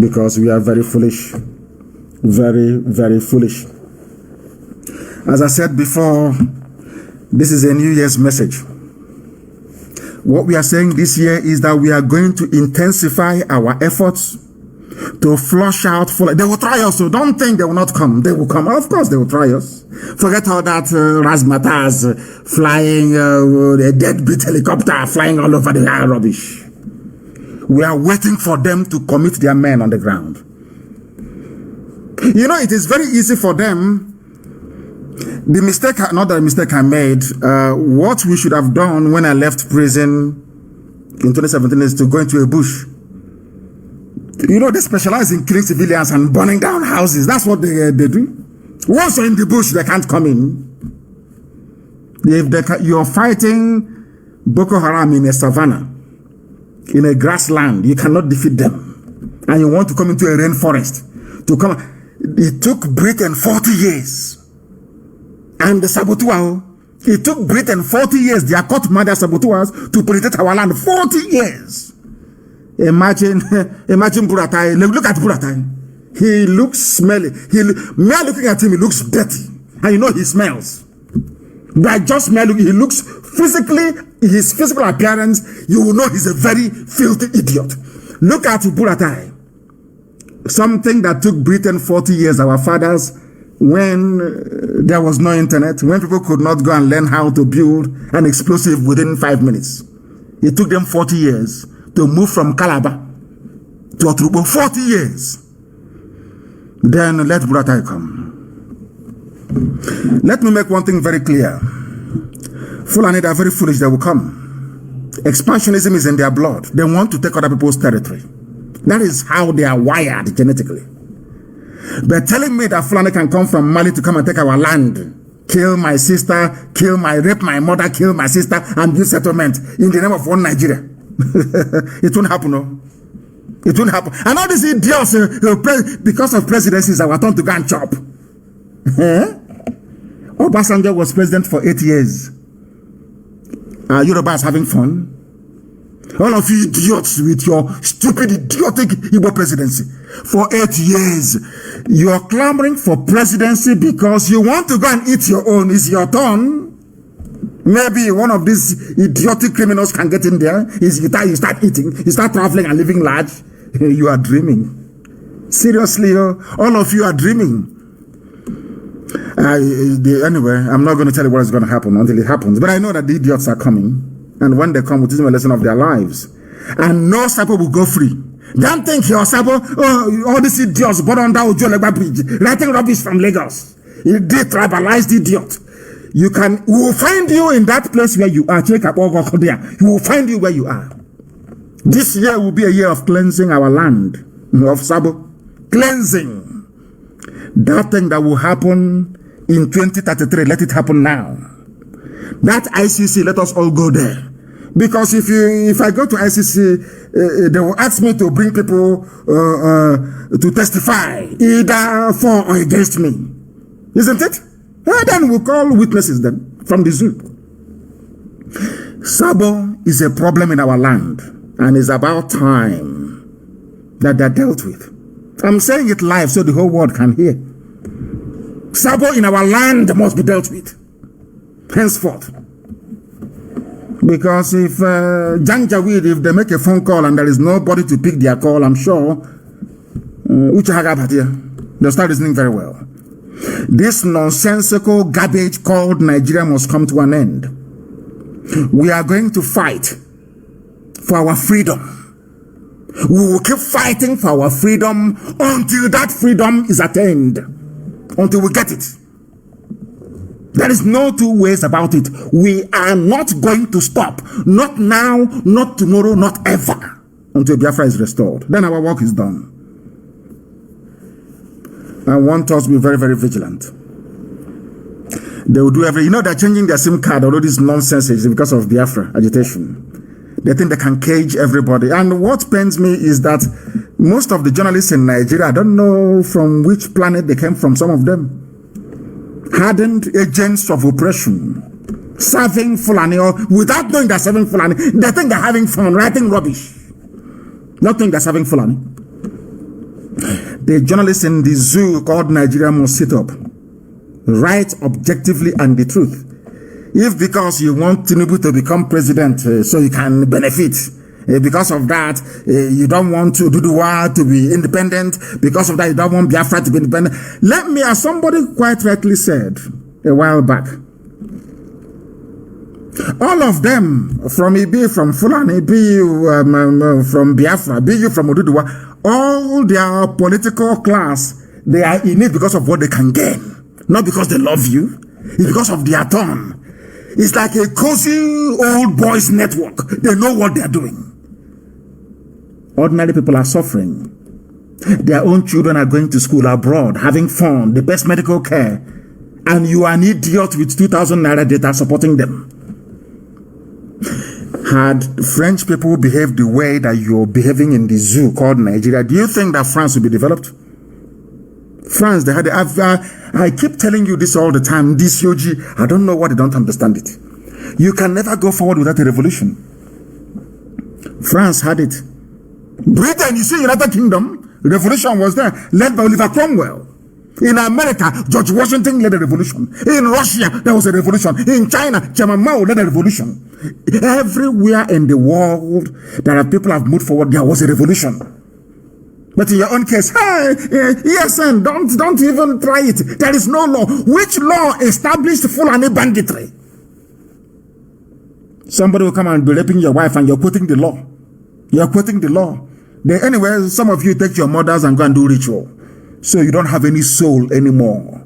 Because we are very foolish. Very, very foolish. As I said before, this is a New Year's message. What we are saying this year is that we are going to intensify our efforts to flush out Fulani. They will try us, so don't think they will not come. They will come. Of course, they will try us. Forget all that razzmatazz, flying, a deadbeat helicopter flying all over the rubbish. We are waiting for them to commit their men on the ground. You know, it is very easy for them. The mistake, not the mistake I made, what we should have done when I left prison in 2017 is to go into a bush. You know, they specialize in killing civilians and burning down houses. That's what they do. Once you're in the bush, they can't come in. If you're fighting Boko Haram in a savannah, in a grassland, you cannot defeat them. And you want to come into a rainforest to come. It took Britain 40 years. And the saboteurs, it took Britain 40 years, their court murder saboteurs, to protect our land. 40 years. Imagine Buratai. Look at Buratai. He looks smelly. Me looking at him, he looks dirty. And you know he smells. By just me looking, he looks physically, his physical appearance, you will know he's a very filthy idiot. Look at Buratai. Something that took Britain 40 years, our fathers, when there was no internet, when people could not go and learn how to build an explosive within 5 minutes. It took them 40 years to move from Calabar to Oturubo. 40 years. Then let Buratai come. Let me make one thing very clear. Fulani, they are very foolish, they will come. Expansionism is in their blood. They want to take other people's territory. That is how they are wired genetically. But telling me that Fulani can come from Mali to come and take our land, kill my sister, rape my mother, kill my sister, and build settlement in the name of one Nigeria. It won't happen, no. It won't happen. And all these idiots, because of presidencies, our turn to go and chop. Obasanjo was president for 8 years. Are Yorubas having fun? All of you idiots with your stupid, idiotic Igbo presidency. For 8 years, you are clamoring for presidency because you want to go and eat your own. It's your turn. Maybe one of these idiotic criminals can get in there. You start eating, you start traveling and living large. You are dreaming. Seriously, all of you are dreaming. Anyway, I'm not going to tell you what is going to happen until it happens. But I know that the idiots are coming. And when they come, we'll teach them a lesson of their lives. And no Sabo will go free. Don't think your Sabo, all these idiots born under Ojolegba Bridge, writing rubbish from Lagos. You detribalized idiot. We will find you in that place where you are. We will find you where you are. This year will be a year of cleansing our land of Sabo. Cleansing. That thing that will happen in 2033, let it happen now. That ICC, let us all go there. Because if I go to ICC, they will ask me to bring people to testify, either for or against me. Isn't it? Then we'll call witnesses then from the zoo. Sabo is a problem in our land, and it's about time that they're dealt with. I'm saying it live so the whole world can hear. Sabo in our land must be dealt with henceforth. Because if Janjaweed, if they make a phone call and there is nobody to pick their call, I'm sure they'll start listening very well. This nonsensical garbage called Nigeria must come to an end. We are going to fight for our freedom. We will keep fighting for our freedom until that freedom is attained. Until we get it. There is no two ways about it. We are not going to stop. Not now, not tomorrow, not ever. Until Biafra is restored. Then our work is done. I want us to be very, very vigilant. They will do everything. You know, they're changing their SIM card. All this nonsense is because of Biafra agitation. They think they can cage everybody. And what pains me is that most of the journalists in Nigeria, I don't know from which planet they came from, some of them, hardened agents of oppression, serving Fulani, or without knowing they're serving Fulani, they think they're having fun, writing rubbish. Not think they're serving Fulani. The journalists in the zoo called Nigeria must sit up, write objectively and the truth. If because you want Tinubu to become president so you can benefit, because of that, you don't want Oduduwa to be independent, because of that, you don't want Biafra to be independent. Let me, as somebody quite rightly said a while back, all of them, from Ibi, from Fulani, be you from Biafra, be you from Oduduwa, all their political class, they are in it because of what they can gain. Not because they love you, it's because of their turn. It's like a cozy old boys network. They know what they're doing. Ordinary people are suffering. Their own children are going to school abroad, having fun, the best medical care. And you are an idiot with 2,000 naira data supporting them. Had French people behaved the way that you're behaving in the zoo called Nigeria, do you think that France will be developed? France, they had. I keep telling you this all the time. This UG, I don't know what they don't understand it. You can never go forward without a revolution. France had it. Britain, you see, United Kingdom, revolution was there, led by Oliver Cromwell. In America, George Washington led a revolution. In Russia, there was a revolution. In China, Chairman Mao led a revolution. Everywhere in the world, there are people have moved forward, there was a revolution. But in your own case, hey, yes, and don't even try it. There is no law. Which law established Fulani banditry? Somebody will come and be raping your wife and you're quoting the law. You're quoting the law. Then anyway, some of you take your mothers and go and do ritual. So you don't have any soul anymore.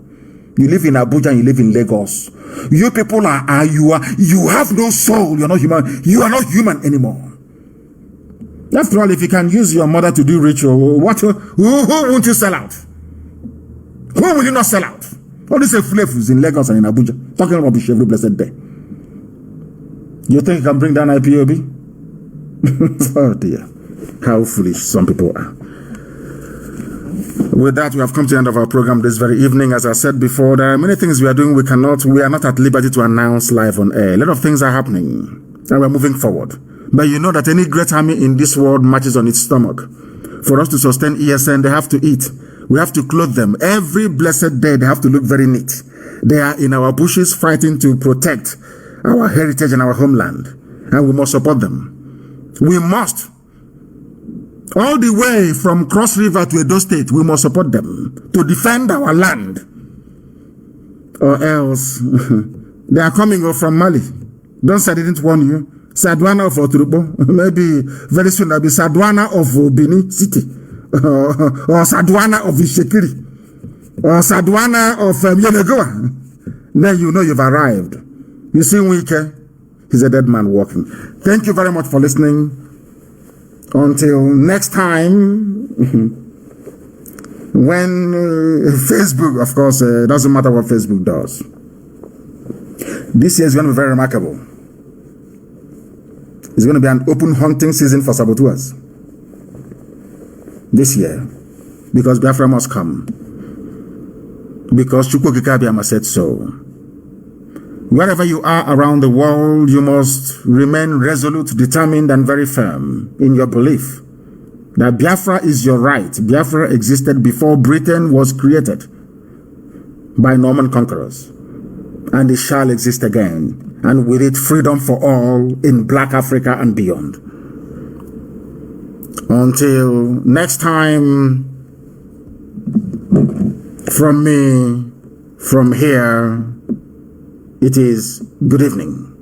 You live in Abuja and you live in Lagos. You people you have no soul. You're not human. You are not human anymore. After all, if you can use your mother to do ritual, who won't you sell out? Who will you not sell out? All these flavors in Lagos and in Abuja, talking rubbish every blessed day. You think you can bring down IPOB? Oh dear, how foolish some people are. With that, we have come to the end of our program this very evening. As I said before, there are many things we are doing. We are not at liberty to announce live on air. A lot of things are happening, and we're moving forward. But you know that any great army in this world marches on its stomach. For us to sustain ESN, they have to eat. We have to clothe them. Every blessed day, they have to look very neat. They are in our bushes fighting to protect our heritage and our homeland. And we must support them. We must. All the way from Cross River to Edo State, we must support them to defend our land. Or else, they are coming from Mali. Don't say I didn't warn you. Sadwana of Oturubo, maybe very soon there'll be Sadwana of Benin City, or Sadwana of Ishekiri, or Sadwana of Yenegoa. Then you know you've arrived. You see Wike, he's a dead man walking. Thank you very much for listening. Until next time, when Facebook, of course, it doesn't matter what Facebook does. This year is going to be very remarkable. It's going to be an open hunting season for saboteurs this year, because Biafra must come, because Chukwu Kikabiyama said so. Wherever you are around the world, you must remain resolute, determined, and very firm in your belief that Biafra is your right. Biafra existed before Britain was created by Norman conquerors, and it shall exist again. And with it, freedom for all in Black Africa and beyond. Until next time, from me, from here, it is good evening.